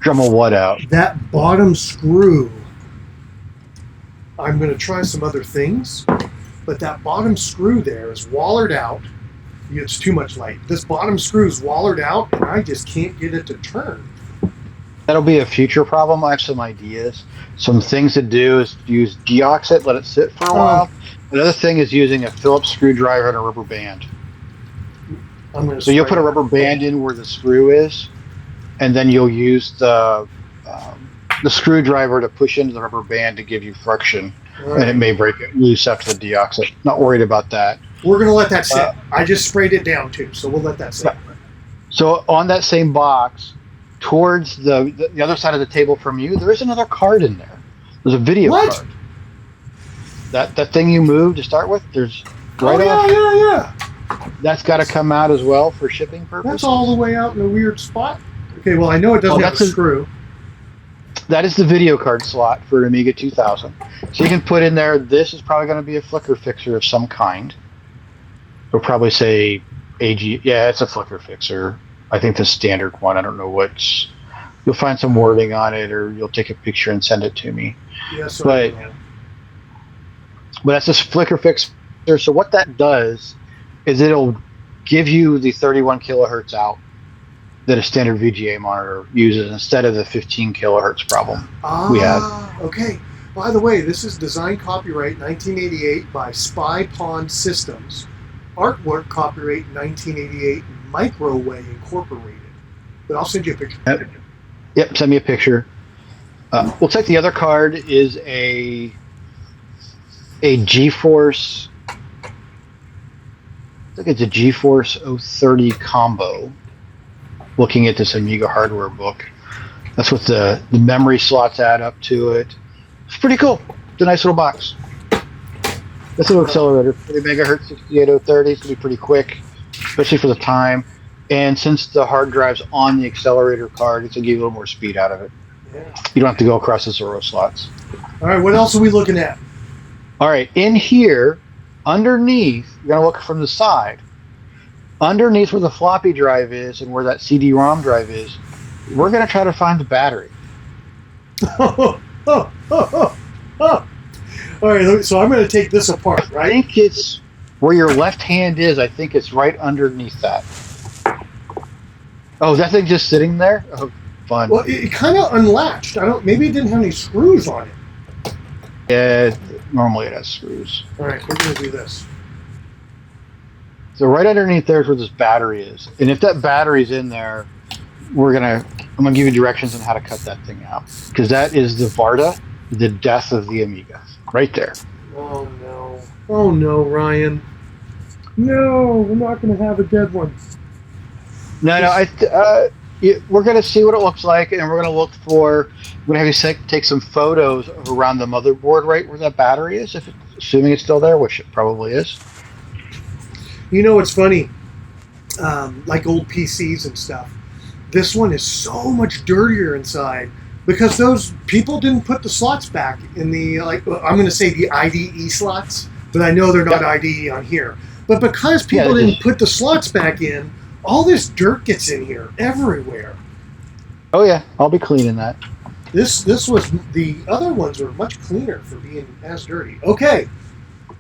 Dremel what out? That bottom screw, I'm going to try some other things, but that bottom screw there is wallered out. It's too much light. This bottom screw is wallered out, and I just can't get it to turn. That'll be a future problem. I have some ideas. Some things to do is use deoxit, let it sit for a while. Another thing is using a Phillips screwdriver and a rubber band. So you'll put a rubber band in where the screw is, and then you'll use the screwdriver to push into the rubber band to give you friction, and it may break it loose after the deoxit. Not worried about that. We're going to let that sit. I just sprayed it down too, so we'll let that sit. So on that same box, towards the other side of the table from you, there is another card in there. There's a video card. That thing you moved to start with, there's Yeah. That's got to come out as well for shipping purposes. That's all the way out in a weird spot. Okay, well I know it doesn't have a screw. That is the video card slot for an Amiga 2000. So you can put in there. This is probably going to be a flicker fixer of some kind. It'll probably say AG. Yeah, it's a flicker fixer. I think the standard one. I don't know what's. You'll find some wording on it, or you'll take a picture and send it to me. Yes, but that's this flicker fixer. So what that does is it'll give you the 31 kilohertz out that a standard VGA monitor uses instead of the 15 kilohertz problem we had. Okay. By the way, this is design copyright 1988 by Spy Pond Systems. Artwork copyright 1988 Microway Incorporated. But I'll send you a picture. Yep, send me a picture. We'll take the other card is a GeForce. I think it's a GeForce 030 combo. Looking at this Amiga hardware book, that's what the memory slots add up to it. It's pretty cool. It's a nice little box. This little accelerator, 40 megahertz, 68030, it's gonna be pretty quick, especially for the time. And since the hard drive's on the accelerator card, it's gonna give you a little more speed out of it. Yeah. You don't have to go across the Zorro slots. All right, what else are we looking at? All right, in here, underneath, you're gonna look from the side. Underneath where the floppy drive is and where that CD-ROM drive is, we're going to try to find the battery. All right, so I'm going to take this apart, right? I think it's Where your left hand is, I think it's right underneath that. Oh, is that thing just sitting there? Oh, fun. Well, it kind of unlatched. I don't. Maybe it didn't have any screws on it. Yeah, normally it has screws. All right, we're gonna do this. So right underneath there is where this battery is, and if that battery's in there, I'm gonna give you directions on how to cut that thing out, because that is the Varda, the death of the Amiga, right there. Oh no! Oh no, Ryan! No, we're not gonna have a dead one. No, we're gonna see what it looks like, and we're gonna have you take some photos of around the motherboard, right where that battery is, assuming it's still there, which it probably is. You know what's funny? Like old PCs and stuff. This one is so much dirtier inside because those people didn't put the slots back in the I'm going to say the IDE slots, but I know they're not IDE on here. But because people didn't put the slots back in, all this dirt gets in here everywhere. Oh yeah, I'll be cleaning that. This was the other ones were much cleaner for being as dirty. Okay.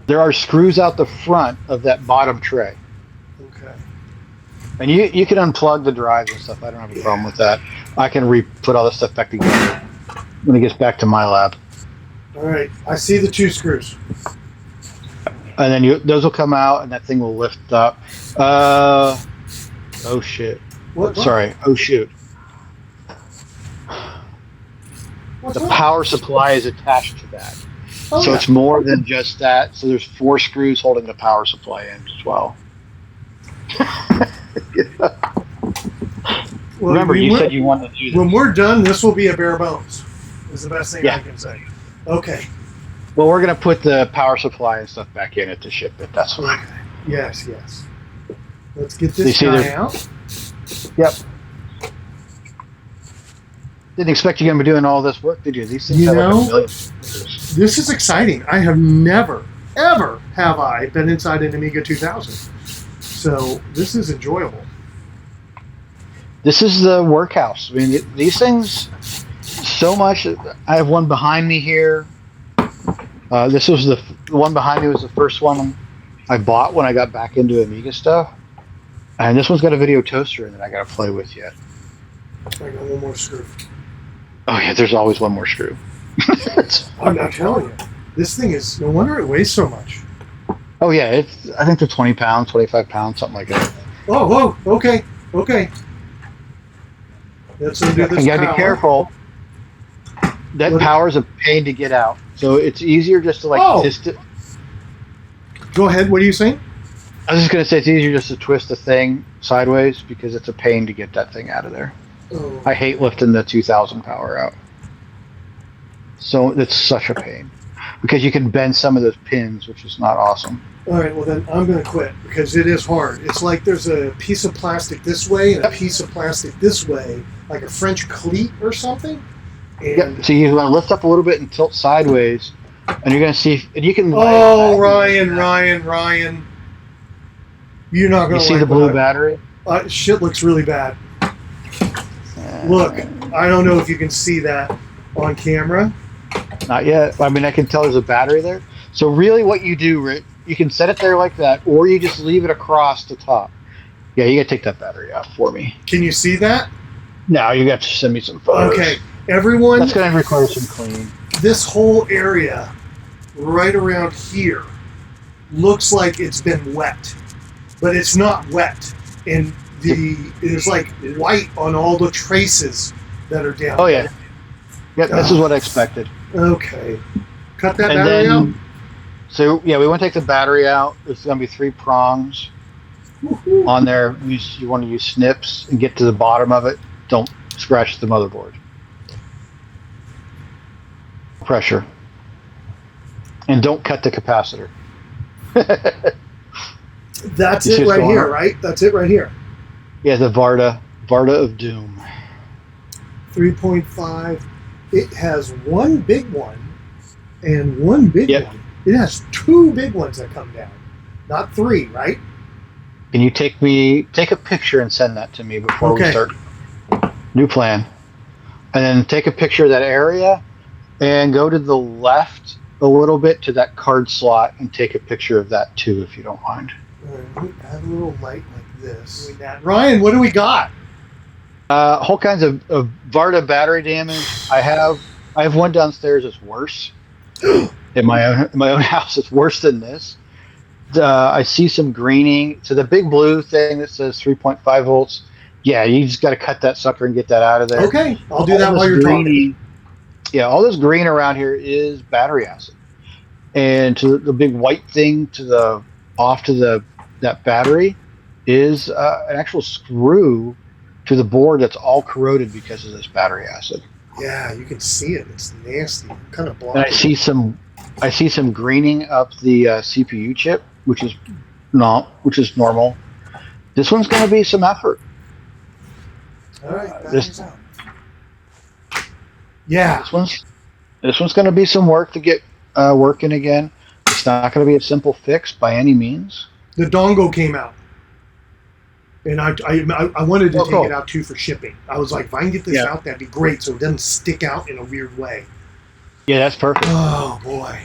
There are screws out the front of that bottom tray. Okay. And you can unplug the drives and stuff. I don't have a problem with that. I can put all this stuff back together when it gets back to my lab. All right. I see the 2 screws. And then those will come out, and that thing will lift up. Oh shit. What? Sorry. Oh shoot. What's the up? power supply is attached to that. Oh, so yeah. it's more than just that. So there's 4 screws holding the power supply in as well. Well, remember, you said you wanted to do this. When we're done, this will be a bare bones. Is the best thing I can say. Okay. Well, we're going to put the power supply and stuff back in it to ship it. That's fine. Okay. Yes. Let's get this guy out. Yep. Didn't expect you to be doing all this work, did you? These things have like a million. This is exciting. I have never, ever have I been inside an Amiga 2000. So this is enjoyable. This is the workhouse. I mean, these things, so much. I have one behind me here. This was the one behind me was the first one I bought when I got back into Amiga stuff. And this one's got a video toaster in it I got to play with yet. I got one more screw. Oh yeah, there's always one more screw. I'm not telling you. This thing is, no wonder it weighs so much. Oh yeah, I think they're 20 pounds, 25 pounds, something like that. Oh, whoa, okay. Let's undo this. You gotta be careful. That power is a pain to get out. So it's easier just to twist it. Go ahead, what are you saying? I was just gonna say it's easier just to twist the thing sideways because it's a pain to get that thing out of there. Oh. I hate lifting the 2000 power out. So it's such a pain because you can bend some of those pins, which is not awesome. All right, well then I'm going to quit because it is hard. It's like there's a piece of plastic this way and a piece of plastic this way, like a French cleat or something. And So you want to lift up a little bit and tilt sideways, and you're going to see, and you can. Oh, Ryan. You're not going to see the blue battery? Shit looks really bad. Look, I don't know if you can see that on camera. Not yet. I mean, I can tell there's a battery there. So really what you do, Rick, you can set it there like that, or you just leave it across the top. Yeah, you got to take that battery out for me. Can you see that? No, you got to send me some photos. Okay, everyone. That's going to require some cleaning. This whole area right around here looks like it's been wet, but it's not wet. And there's like white on all the traces that are down. Oh yeah. Yep, this is what I expected. Okay. Cut that battery out? So yeah, we want to take the battery out. There's going to be 3 prongs on there. You want to use snips and get to the bottom of it. Don't scratch the motherboard. Pressure. And don't cut the capacitor. That's it right here, right? That's it right here. Yeah, the Varda of Doom. 3.5. It has one big one and one big one. It has 2 big ones that come down, not 3, right? Can you take a picture and send that to me before we start? New plan. And then take a picture of that area and go to the left a little bit to that card slot and take a picture of that too, if you don't mind. Let me add a little light like this. Ryan, what do we got? Whole kinds of Varda battery damage. I have one downstairs that's worse. in my own house, it's worse than this. I see some greening. So the big blue thing that says 3.5 volts. Yeah, you just got to cut that sucker and get that out of there. Okay, I'll do that while you're talking. Yeah, all this green around here is battery acid, and to the big white thing off to that battery is an actual screw to the board that's all corroded because of this battery acid. Yeah, you can see it. It's nasty. Kind of blocking. And I see some greening up the CPU chip, which is normal. This one's going to be some effort. All right, yeah. This one's going to be some work to get working again. It's not going to be a simple fix by any means. The dongle came out, and I wanted to take it out too for shipping. I was like, if I can get this out, that'd be great, so it doesn't stick out in a weird way. Yeah, that's perfect. Oh boy.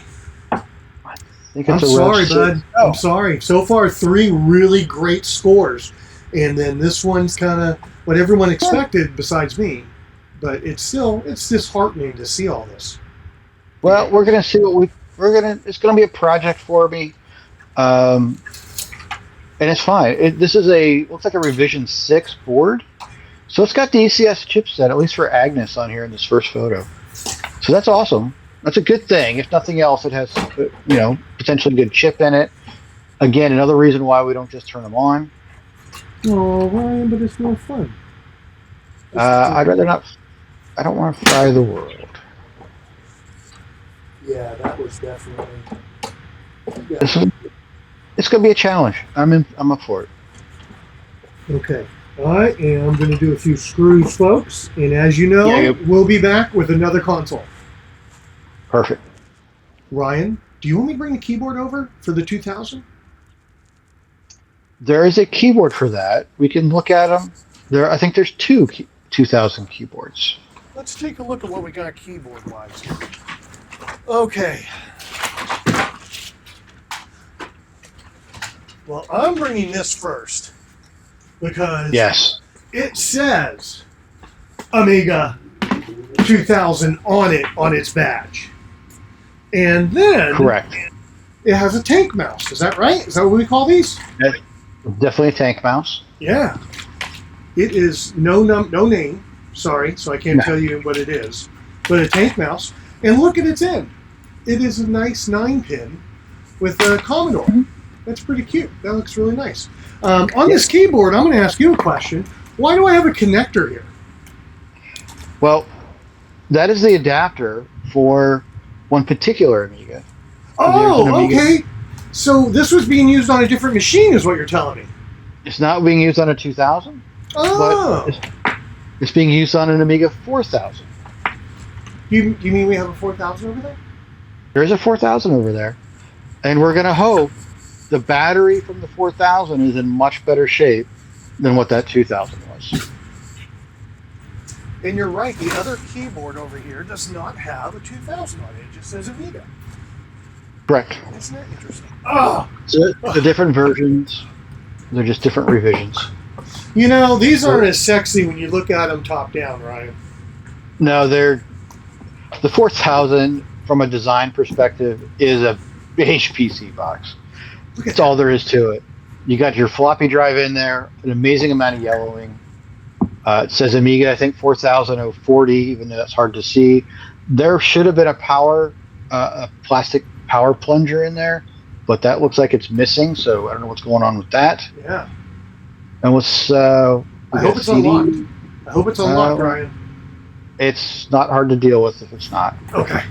I'm sorry, bud. Oh. I'm sorry. So far, 3 really great scores, and then this one's kind of what everyone expected besides me. But it's disheartening to see all this. Well, we're gonna see it's gonna be a project for me, and it's fine. This is looks like a revision 6 board, so it's got the ECS chipset, at least for Agnes, on here in this first photo. So that's awesome. That's a good thing. If nothing else, it has potentially good chip in it. Again, another reason why we don't just turn them on. Oh, Ryan, but it's more fun. I'd rather not. I don't want to fry the world. Yeah, that was definitely. Yeah. It's going to be a challenge. I'm up for it. Okay, I am going to do a few screws, folks, and as you know, we'll be back with another console. Perfect. Ryan, do you want me to bring the keyboard over for the 2000? There is a keyboard for that. We can look at them. I think there's 2 2000 keyboards. Let's take a look at what we got keyboard-wise here. Okay. Well, I'm bringing this first because it says Amiga 2000 on it on its badge. And then correct. It has a tank mouse. Is that right? Is that what we call these? That's definitely a tank mouse. Yeah. It is no name. Sorry, so I can't tell you what it is. But a tank mouse. And look at its end. It is a nice 9-pin with a Commodore. Mm-hmm. That's pretty cute. That looks really nice. On this keyboard, I'm going to ask you a question. Why do I have a connector here? Well, that is the adapter for one particular Amiga. Oh, okay. So this was being used on a different machine is what you're telling me. It's not being used on a 2000. Oh. But it's being used on an Amiga 4000. You mean we have a 4000 over there? There's a 4000 over there. And we're going to hope the battery from the 4000 is in much better shape than what that 2000 was. And you're right, the other keyboard over here does not have a 2000 on it. It just says Amiga. Correct. Isn't that interesting? Oh! So the different versions, they're just different revisions. You know, these aren't as sexy when you look at them top down, Ryan. No, the 4000, from a design perspective, is a beige PC box. That's all there is to it. You got your floppy drive in there, an amazing amount of yellowing. It says Amiga, I think 4040, even though that's hard to see. There should have been a plastic power plunger in there, but that looks like it's missing, so I don't know what's going on with that. Yeah. And what's I hope it's unlocked. I hope it's unlocked, Ryan. It's not hard to deal with if it's not. Okay.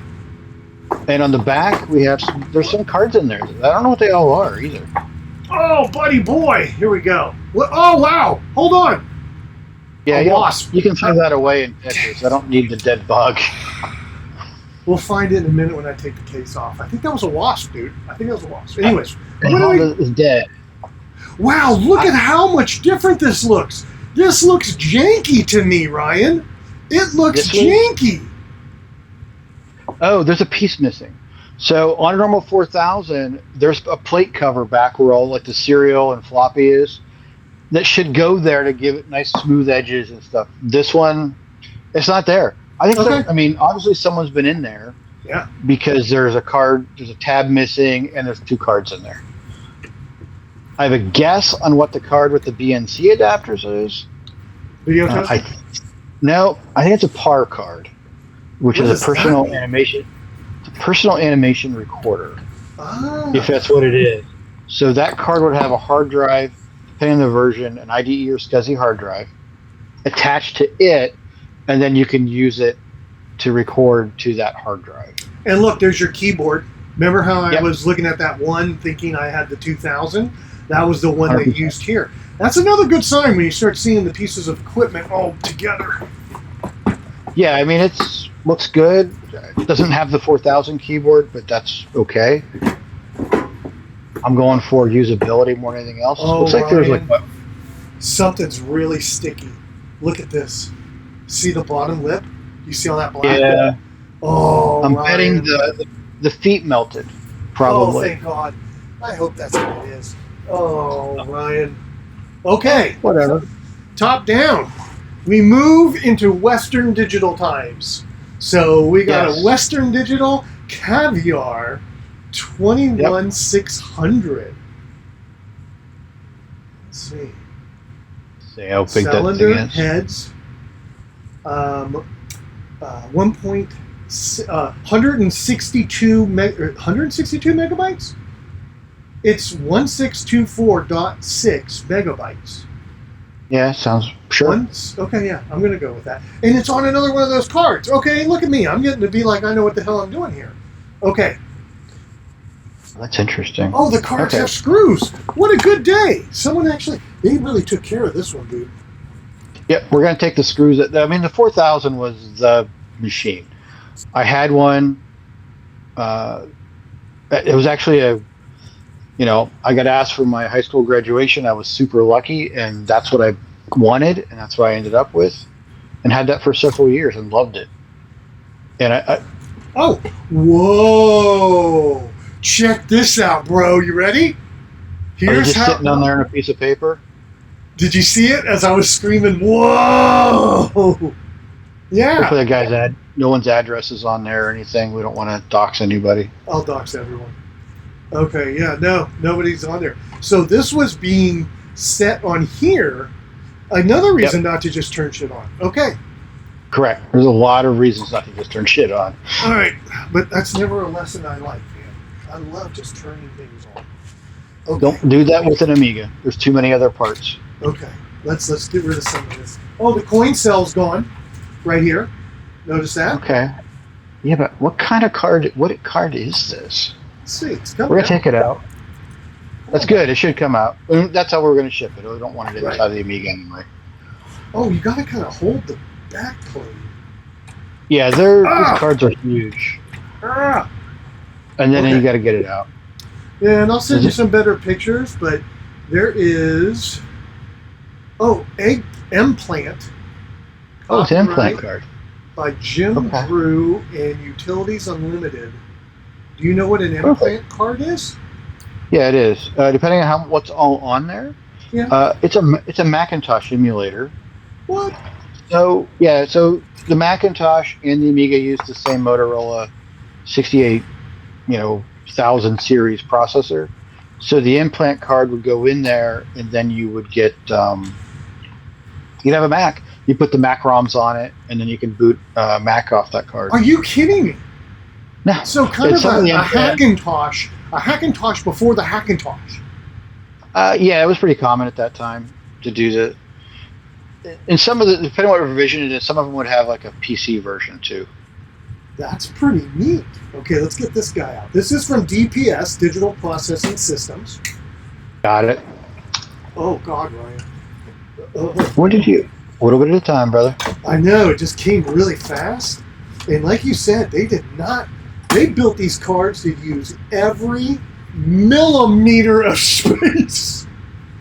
And on the back, there's some cards in there. I don't know what they all are either. Oh, buddy boy. Here we go. What? Oh, wow. Hold on. Yeah, wasp. You can throw that away in Tetris. I don't need the dead bug. We'll find it in a minute when I take the case off. I think that was a wasp, dude. I think that was a wasp. Anyways. Honda is dead. Wow, look at how much different this looks. This looks janky to me, Ryan. It looks janky. Oh, there's a piece missing. So on a normal 4000, there's a plate cover back where all like the serial and floppy is that should go there to give it nice smooth edges and stuff. This one, it's not there. I think Okay. so. I mean, obviously someone's been in there Yeah. because there's a tab missing, and there's two cards in there. I have a guess on what the card with the BNC adapters is. Video test? No, I think it's a PAR card, which What is does a personal that mean? animation. It's a personal animation recorder, Ah. if that's what it is. So that card would have a hard drive, depending on the version, an IDE or SCSI hard drive, attached to it, and then you can use it to record to that hard drive. And look, there's your keyboard. Remember how I Yep. was looking at that one thinking I had the 2000? That was the one they 100%. used here. That's another good sign when you start seeing the pieces of equipment all together. Yeah, I mean, looks good. It doesn't have the 4000 keyboard, but that's okay. I'm going for usability more than anything else. Oh, Looks like there's like Ryan. what? Something's really sticky. Look at this. See the bottom lip? You see all that black? Yeah, Oh, I'm Ryan. betting the feet melted, Oh, probably. thank God. I hope that's what it is. Oh, Ryan. Okay, Whatever. top down. We move into Western Digital times. So we got Yes. a Western Digital Caviar 21600. Let's see. See how big that Cylinder thing is. heads. 162 megabytes. It's 1624.6 megabytes. Yeah, sounds sure. Okay, yeah, I'm gonna go with that. And it's on another one of those cards. Okay, look at me. I'm getting to be like I know what the hell I'm doing here. Okay. That's interesting. Oh, the cards Okay. have screws. What a good day. They really took care of this one, dude. Yeah, we're gonna take the screws. I mean, the 4000 was the machine. I had one. It was actually I got asked for my high school graduation. I was super lucky, and that's what I wanted, and that's what I ended up with, and had that for several years and loved it. And Oh, whoa. Check this out, bro. You ready? I was Here's just how. sitting on there on a piece of paper. Did you see it as I was screaming, whoa? Yeah. Hopefully, the guy's no one's address is on there or anything. We don't want to dox anybody. I'll dox everyone. Okay, yeah, no, nobody's on there. So this was being set on here. Another reason not to just turn shit on. Okay. Correct. There's a lot of reasons not to just turn shit on. All right, but that's never a lesson I like, man. I love just turning things on. Okay. Don't do that with an Amiga. There's too many other parts. Okay, let's get rid of some of this. Oh, the coin cell's gone, right here. Notice that? Okay. Yeah, but what kind of card? What card is this? Let's see, it's coming. We're gonna out. take it out. That's good. It should come out. That's how we're gonna ship it. We don't want it Right. inside the Amiga anyway. Oh, you gotta kind of hold the back plate. Yeah, these cards are huge, Ah! and then Okay. you got to get it out. Yeah, and I'll send Is you it- some better pictures, but there is. Oh, egg implant. Oh, it's an implant Copyright card. by Jim Okay. Thru and Utilities Unlimited. Do you know what an implant card is? Yeah, it is. Depending on what's all on there. Yeah. It's a Macintosh emulator. What? So yeah, so the Macintosh and the Amiga use the same Motorola 68, 1000 series processor. So the implant card would go in there, and then you would get you'd have a Mac. You put the Mac ROMs on it, and then you can boot Mac off that card. Are you kidding me? No, So kind it's of something a implant. Hackintosh before the Hackintosh. Yeah, it was pretty common at that time to do the. And some of the, depending on what revision it is, some of them would have like a PC version too. That's pretty neat. Okay, let's get this guy out. This is from DPS, Digital Processing Systems. Got it. Oh, God, Ryan. What did you? A little bit at a time, brother. I know, it just came really fast. And like you said, they built these cards to use every millimeter of space.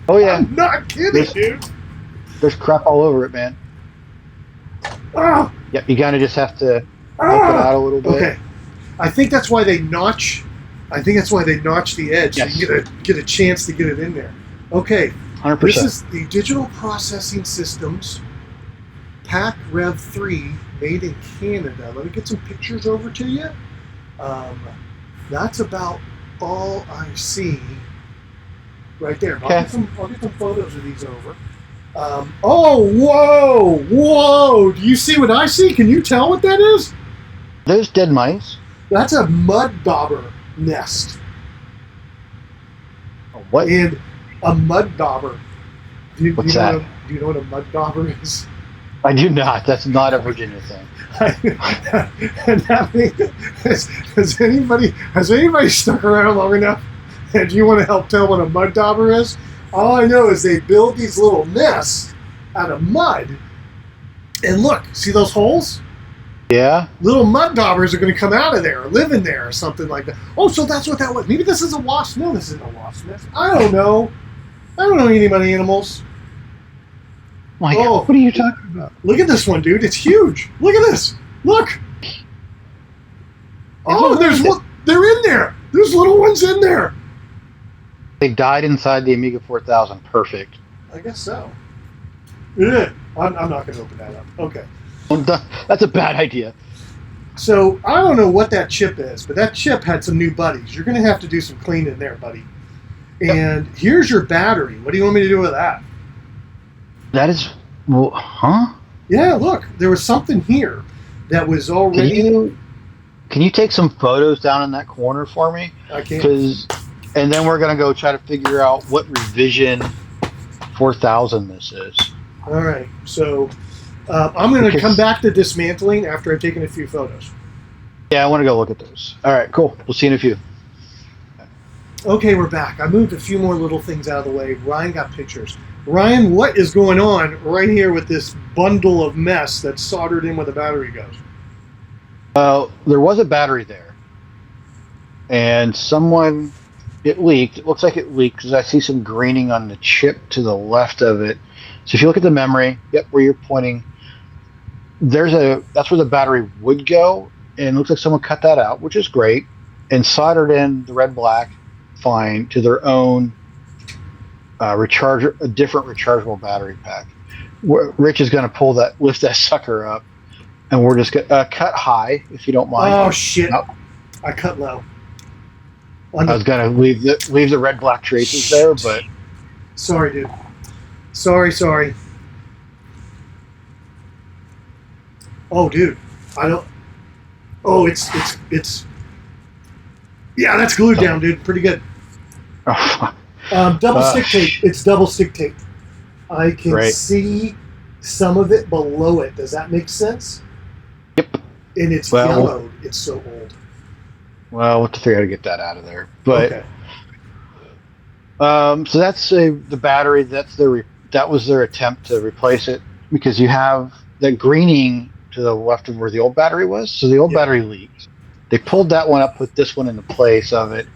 Oh yeah, I'm not kidding, dude. there's crap all over it, man. Ah, Yep, you kind of just have to help it ah. out a little bit. Okay. I think that's why they notch. I think that's why they notch the edge. Yes. So you get a chance to get it in there. Okay. 100%. This is the Digital Processing Systems PAC Rev 3 made in Canada. Let me get some pictures over to you. That's about all I see right there. Okay. I'll get some photos of these over. Whoa! Do you see what I see? Can you tell what that is? Those dead mice. That's a mud dauber nest. What? And a mud dauber. What's that? Do you know what a mud dauber is? I do not. That's not a Virginia thing. And that has anybody stuck around long enough? And do you want to help tell what a mud dauber is? All I know is they build these little nests out of mud. And look, see those holes? Yeah. Little mud daubers are going to come out of there or live in there or something like that. Oh, so that's what that was. Maybe this is a wasp. No, this isn't a wasp nest. I don't know. I don't know anything about animals. Like, what are you talking about? Look at this one, dude. It's huge. Look at this. Look. Oh, they're in there. There's little ones in there. They died inside the Amiga 4000. Perfect. I guess so. Yeah. I'm not going to open that up. Okay. That's a bad idea. So, I don't know what that chip is, but that chip had some new buddies. You're going to have to do some cleaning there, buddy. And here's your battery. What do you want me to do with that? That is... Well, huh? Yeah, look. There was something here that was already... Can you take some photos down in that corner for me? I can. And then we're going to go try to figure out what revision 4000 this is. All right. So... I'm going to come back to dismantling after I've taken a few photos. Yeah, I want to go look at those. All right, cool. We'll see you in a few. Okay, we're back. I moved a few more little things out of the way. Ryan got pictures. Ryan, what is going on right here with this bundle of mess that's soldered in where the battery goes? There was a battery there. And it leaked. It looks like it leaked because I see some graining on the chip to the left of it. So if you look at the memory, where you're pointing, that's where the battery would go, and it looks like someone cut that out, which is great, and soldered in the red black fine to their own a different rechargeable battery pack. Rich is going to lift that sucker up, and we're just going to cut high, if you don't mind. Oh shit! Nope. I cut low. I was going to leave the red black traces there, but sorry, dude. Sorry. Oh, dude. I don't... Oh, it's... Yeah, that's glued down, dude. Pretty good. Double stick tape. It's double stick tape. I can see some of it below it. Does that make sense? Yep. And it's yellowed. It's so old. Well, we'll have to figure out how to get that out of there. But, okay. So that's the battery. That was their attempt to replace it, because you have that greening to the left of where the old battery was. So the old battery leaked. They pulled that one up, put this one in the place of it.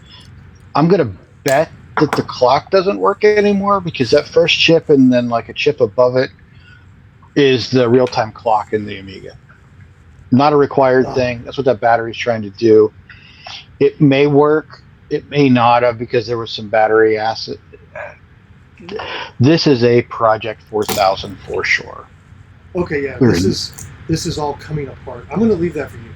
I'm going to bet that the clock doesn't work anymore, because that first chip and then like a chip above it is the real-time clock in the Amiga. Not a required thing. That's what that battery's trying to do. It may work. It may not have, because there was some battery acid. This is a Project 4000 for sure. Okay, yeah. This is all coming apart. I'm going to leave that for you.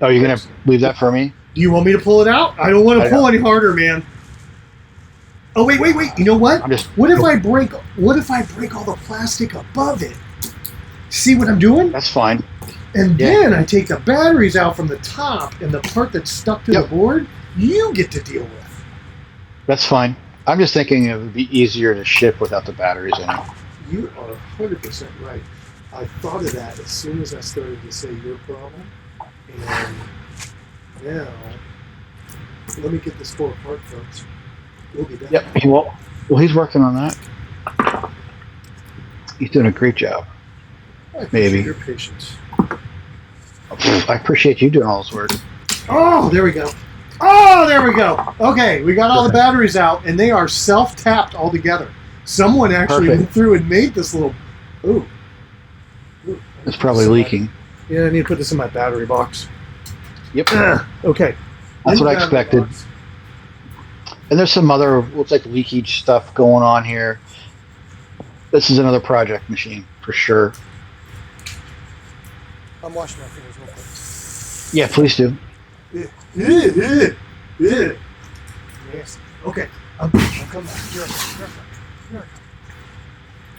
Oh, you're going to leave that for me? Do you want me to pull it out? I don't want to pull any harder, man. Oh, wait. You know what? What if I break all the plastic above it? See what I'm doing? That's fine. And then I take the batteries out from the top, and the part that's stuck to the board, you get to deal with. That's fine. I'm just thinking it would be easier to ship without the batteries in it. You are 100% right. I thought of that as soon as I started to say your problem. And now, let me get this pulled apart, folks. We'll be back. Yep. Well, he's working on that. He's doing a great job. I appreciate your patience. I appreciate you doing all this work. Oh, there we go. Okay, we got all the batteries out, and they are self-tapped all together. Someone actually went through and made this little... Ooh. It's probably leaking. Yeah, I need to put this in my battery box. Yep. Okay. That's In what I the expected. box. And there's some other, looks like leakage stuff going on here. This is another project machine for sure. I'm washing my fingers real quick. Yeah, please do. Yes. Okay. I'll come back. You're okay.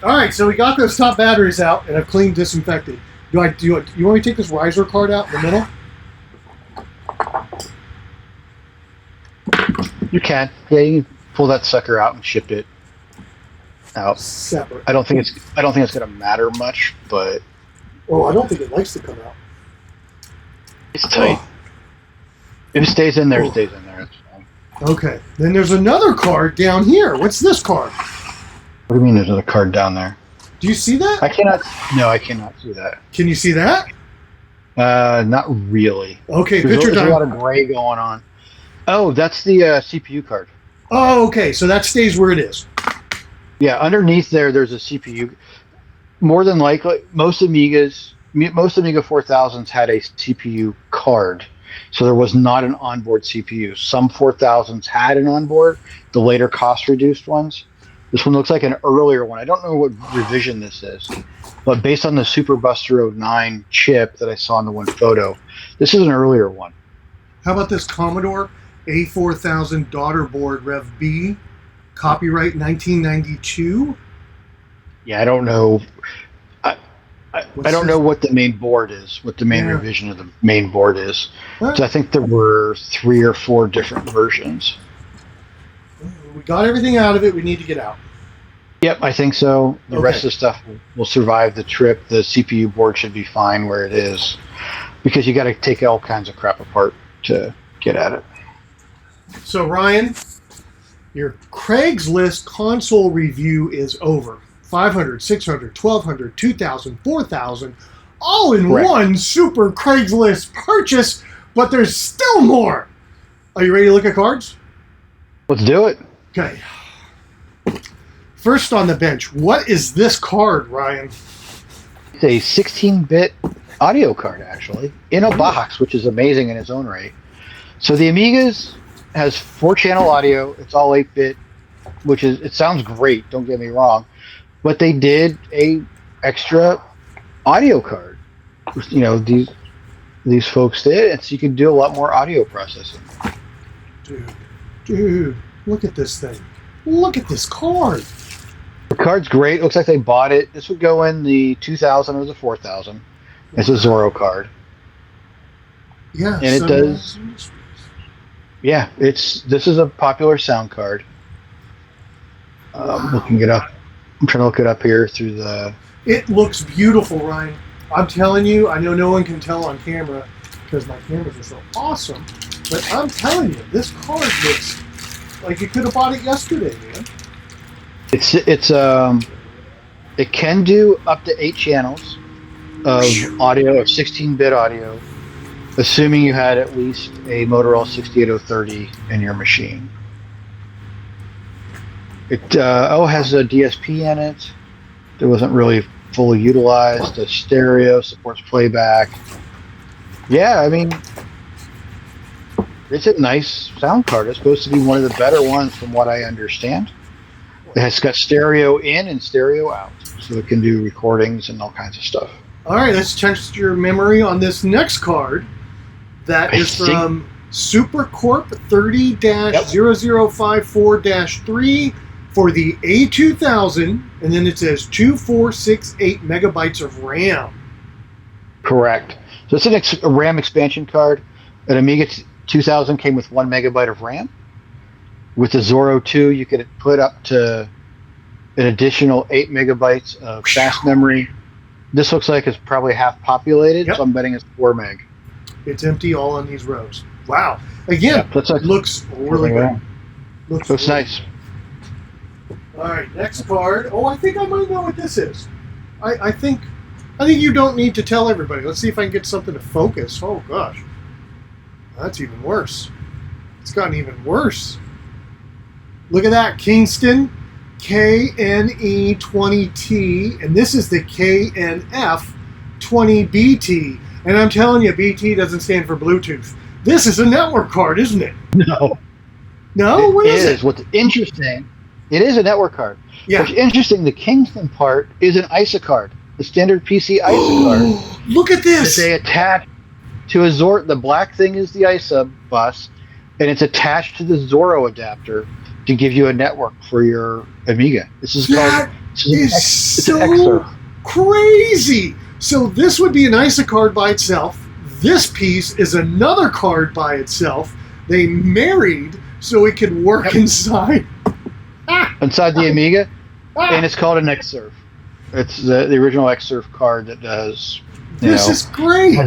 All right, so we got those top batteries out, and I've cleaned, disinfected. You want me to take this riser card out in the middle? You can. Yeah, you can pull that sucker out and ship it out. Separate. I don't think it's gonna matter much, but Oh, I don't think it likes to come out. it's tight. If it stays in there, it stays in there. It's fine. Okay. Then there's another card down here. What's this card? What do you mean there's another card down there? Do you see that? I cannot see that. Can you see that? Not really. Okay, There's picture a time. lot of gray going on. Oh, that's the CPU card. Oh, okay. So that stays where it is. Yeah, underneath there's a CPU. More than likely, most Amiga 4000s had a CPU card, so there was not an onboard CPU. Some 4000s had an onboard, the later cost-reduced ones. This one looks like an earlier one. I don't know what revision this is, but based on the Super Buster 09 chip that I saw in the one photo, this is an earlier one. How about this Commodore A4000 daughter board Rev B, copyright 1992? Yeah, I don't know. I don't know what the main board is, what the main revision of the main board is. So I think there were 3 or 4 different versions. We got everything out of it we need to get out. Yep, I think so. The rest of the stuff will survive the trip. The CPU board should be fine where it is, because you got to take all kinds of crap apart to get at it. So Ryan, your Craigslist console review is over. 500, 600, 1200, 2000, 4000, all in one super Craigslist purchase, but there's still more. Are you ready to look at cards? Let's do it. Okay. First on the bench, what is this card, Ryan? It's a 16-bit audio card, actually, in a box, which is amazing in its own right. So the Amigas has 4-channel audio. It's all 8-bit, it sounds great, don't get me wrong. But they did a extra audio card. You know, these folks did, and so you can do a lot more audio processing. Dude, look at this thing. Look at this card. The card's great. It looks like they bought it. This would go in the 2000 or the 4000. It's a Zorro card. Yeah, and it does. Yeah, this is a popular sound card. Looking it up. I'm trying to look it up here through the... It looks beautiful, Ryan. I'm telling you, I know no one can tell on camera because my cameras are so awesome, but I'm telling you, this card looks like you could have bought it yesterday, man. It can do up to 8 channels of audio, of 16-bit audio, assuming you had at least a Motorola 68030 in your machine. It has a DSP in it. It wasn't really fully utilized. A stereo, supports playback. Yeah, I mean, it's a nice sound card. It's supposed to be one of the better ones from what I understand. It has got stereo in and stereo out, so it can do recordings and all kinds of stuff. All right, let's test your memory on this next card. That is from SuperCorp 30-0054-3 for the A2000, and then it says 2468 megabytes of RAM. Correct. So it's a RAM expansion card. An Amiga 2000 came with 1 megabyte of RAM. With the Zorro 2, you could put up to an additional 8 megabytes of fast memory. This looks like it's probably half populated, so I'm betting it's 4 meg. It's empty all on these rows. Wow. Again, looks really good. Looks nice. All right, next card. Oh, I think I might know what this is. I think you don't need to tell everybody. Let's see if I can get something to focus. Oh gosh, that's even worse. It's gotten even worse. Look at that, Kingston KNE20T, and this is the KNF20BT. And I'm telling you, BT doesn't stand for Bluetooth. This is a network card, isn't it? No. No? What is it? What's interesting, it is a network card. Yeah. What's interesting, the Kingston part is an ISA card, the standard PC ISA card. Look at this! That they attach to a Zorro. The black thing is the ISA bus, and it's attached to the Zorro adapter to give you a network for your Amiga. This is called. It's an X-Surf. Crazy! So this would be an ISA card by itself. This piece is another card by itself. They married so it could work inside. Inside the Amiga, and it's called an X-Surf. It's the original X-Surf card that does. This is great.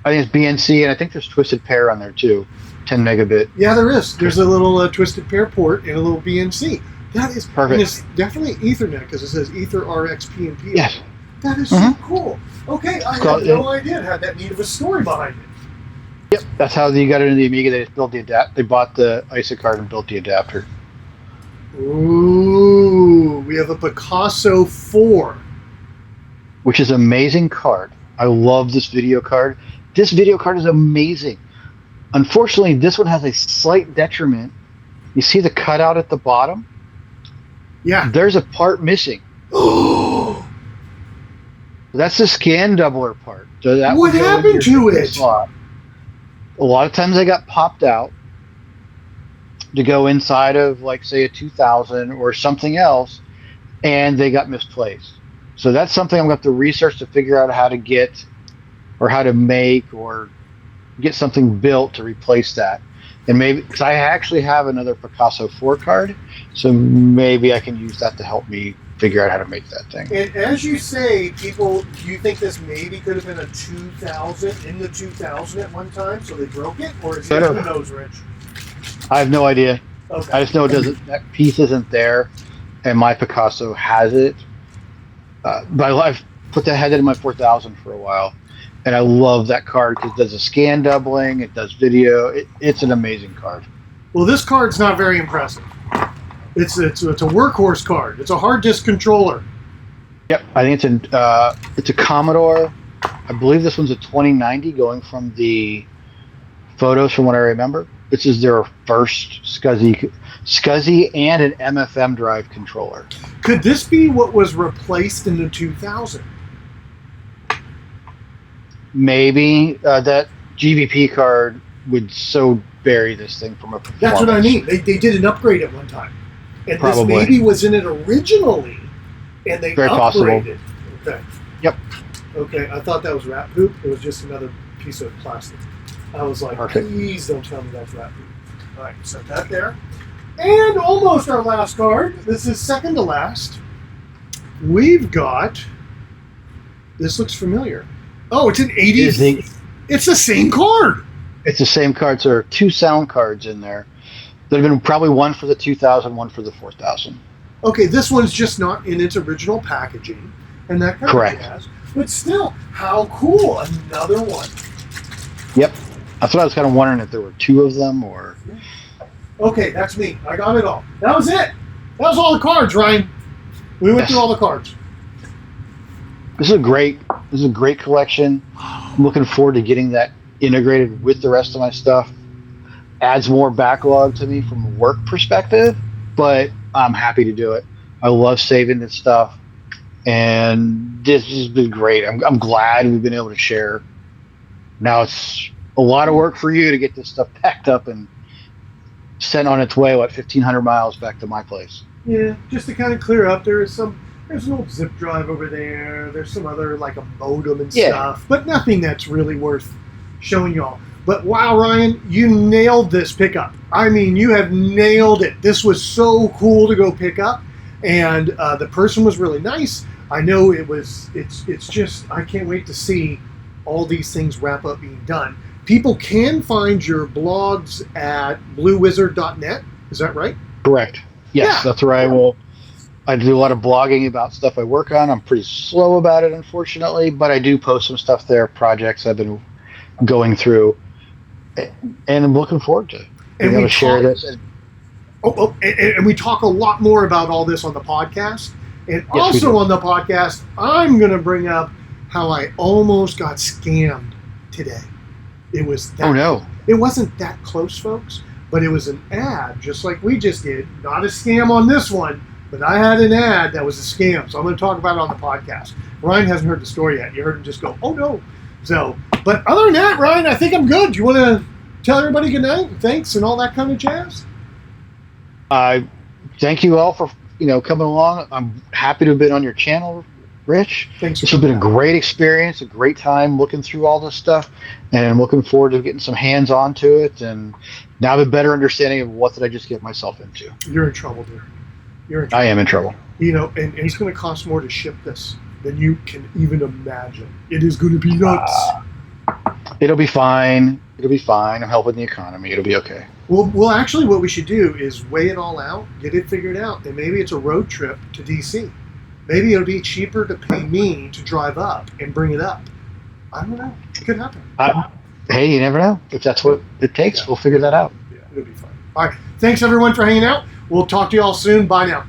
I think it's BNC, and I think there's Twisted Pair on there too, 10 megabit. Yeah, there is. There's a little Twisted Pair port and a little BNC. That is perfect. And it's definitely Ethernet because it says Ether RX PNP. Yes. That is so cool. Okay, I had no idea it had that neat of a story behind it. Yep, that's how you got it into the Amiga. They just built They bought the ISA card and built the adapter. Ooh, we have a Picasso 4. Which is an amazing card. I love this video card. This video card is amazing. Unfortunately, this one has a slight detriment. You see the cutout at the bottom? Yeah. There's a part missing. That's the scan doubler part. So that what happened to it? Slot. A lot of times they got popped out to go inside of, like, say, a 2000 or something else, and they got misplaced. So that's something I'm going to have to research to figure out how to get or how to make or get something built to replace that. And maybe, because I actually have another Picasso 4 card, so maybe I can use that to help me figure out how to make that thing. And as you say, people, do you think this maybe could have been a 2000, in the 2000 at one time, so they broke it? Or is it who knows, Rich? I have no idea. Okay. I just know that piece isn't there, and my Picasso has it. But I've put that head in my 4000 for a while, and I love that card because it does a scan doubling, it does video. It's an amazing card. Well, this card's not very impressive. It's a workhorse card. It's a hard disk controller. Yep, I think it's a Commodore. I believe this one's a 2090, going from the photos from what I remember. This is their first SCSI and an MFM drive controller. Could this be what was replaced in the 2000? Maybe that GVP card would so bury this thing from a performance. That's what I mean. They did an upgrade at one time. And Probably. This maybe was in it originally, and they Very upgraded. possible. Okay. Yep. Okay, I thought that was rat poop. It was just another piece of plastic. I was like, Perfect. Please don't tell me that's rat poop. All right, set that there. And almost our last card. This is second to last. We've got... This looks familiar. Oh, it's an 80... It's the same card. It's the same card. So there are two sound cards in there. There have been probably one for the 2000, one for the 4000. Okay, this one's just not in its original packaging, and that kind Correct. of jazz. But still, how cool! Another one. Yep, that's what I was kind of wondering if there were two of them or. Okay, that's me. I got it all. That was it. That was all the cards, Ryan. We went through all the cards. This is a great collection. I'm looking forward to getting that integrated with the rest of my stuff. Adds more backlog to me from a work perspective, but I'm happy to do it. I love saving this stuff, and this has been great. I'm glad we've been able to share. Now it's a lot of work for you to get this stuff packed up and sent on its way, 1,500 miles back to my place. Yeah, just to kind of clear up, there's an old zip drive over there. There's some other, like a modem and stuff, but nothing that's really worth showing y'all. But wow, Ryan, you nailed this pickup. I mean, you have nailed it. This was so cool to go pick up, and the person was really nice. I know it's just, I can't wait to see all these things wrap up being done. People can find your blogs at bluewizard.net. Is that right? Correct. Yes, that's where I do a lot of blogging about stuff I work on. I'm pretty slow about it, unfortunately, but I do post some stuff there, projects I've been going through. And I'm looking forward to being able to share this. And we talk a lot more about all this on the podcast. And also on the podcast, I'm going to bring up how I almost got scammed today. It was that. Oh, no. It wasn't that close, folks, but it was an ad, just like we just did. Not a scam on this one, but I had an ad that was a scam. So I'm going to talk about it on the podcast. Ryan hasn't heard the story yet. You heard him just go, oh no. So, but other than that, Ryan, I think I'm good. Do you want to tell everybody good night and thanks and all that kind of jazz? Thank you all for coming along. I'm happy to have been on your channel, Rich. Thanks. This has been a great experience, a great time looking through all this stuff, and I'm looking forward to getting some hands on to it, and now I have a better understanding of what did I just get myself into. You're in trouble, dude. You're in trouble. I am in trouble. And it's going to cost more to ship this than you can even imagine. It is going to be nuts. It'll be fine. It'll be fine. I'm helping the economy. It'll be okay. Well, actually, what we should do is weigh it all out, get it figured out, and maybe it's a road trip to D.C. Maybe it'll be cheaper to pay me to drive up and bring it up. I don't know. It could happen. Hey, you never know. If that's what it takes, we'll figure that out. Yeah, it'll be fine. All right. Thanks, everyone, for hanging out. We'll talk to you all soon. Bye now.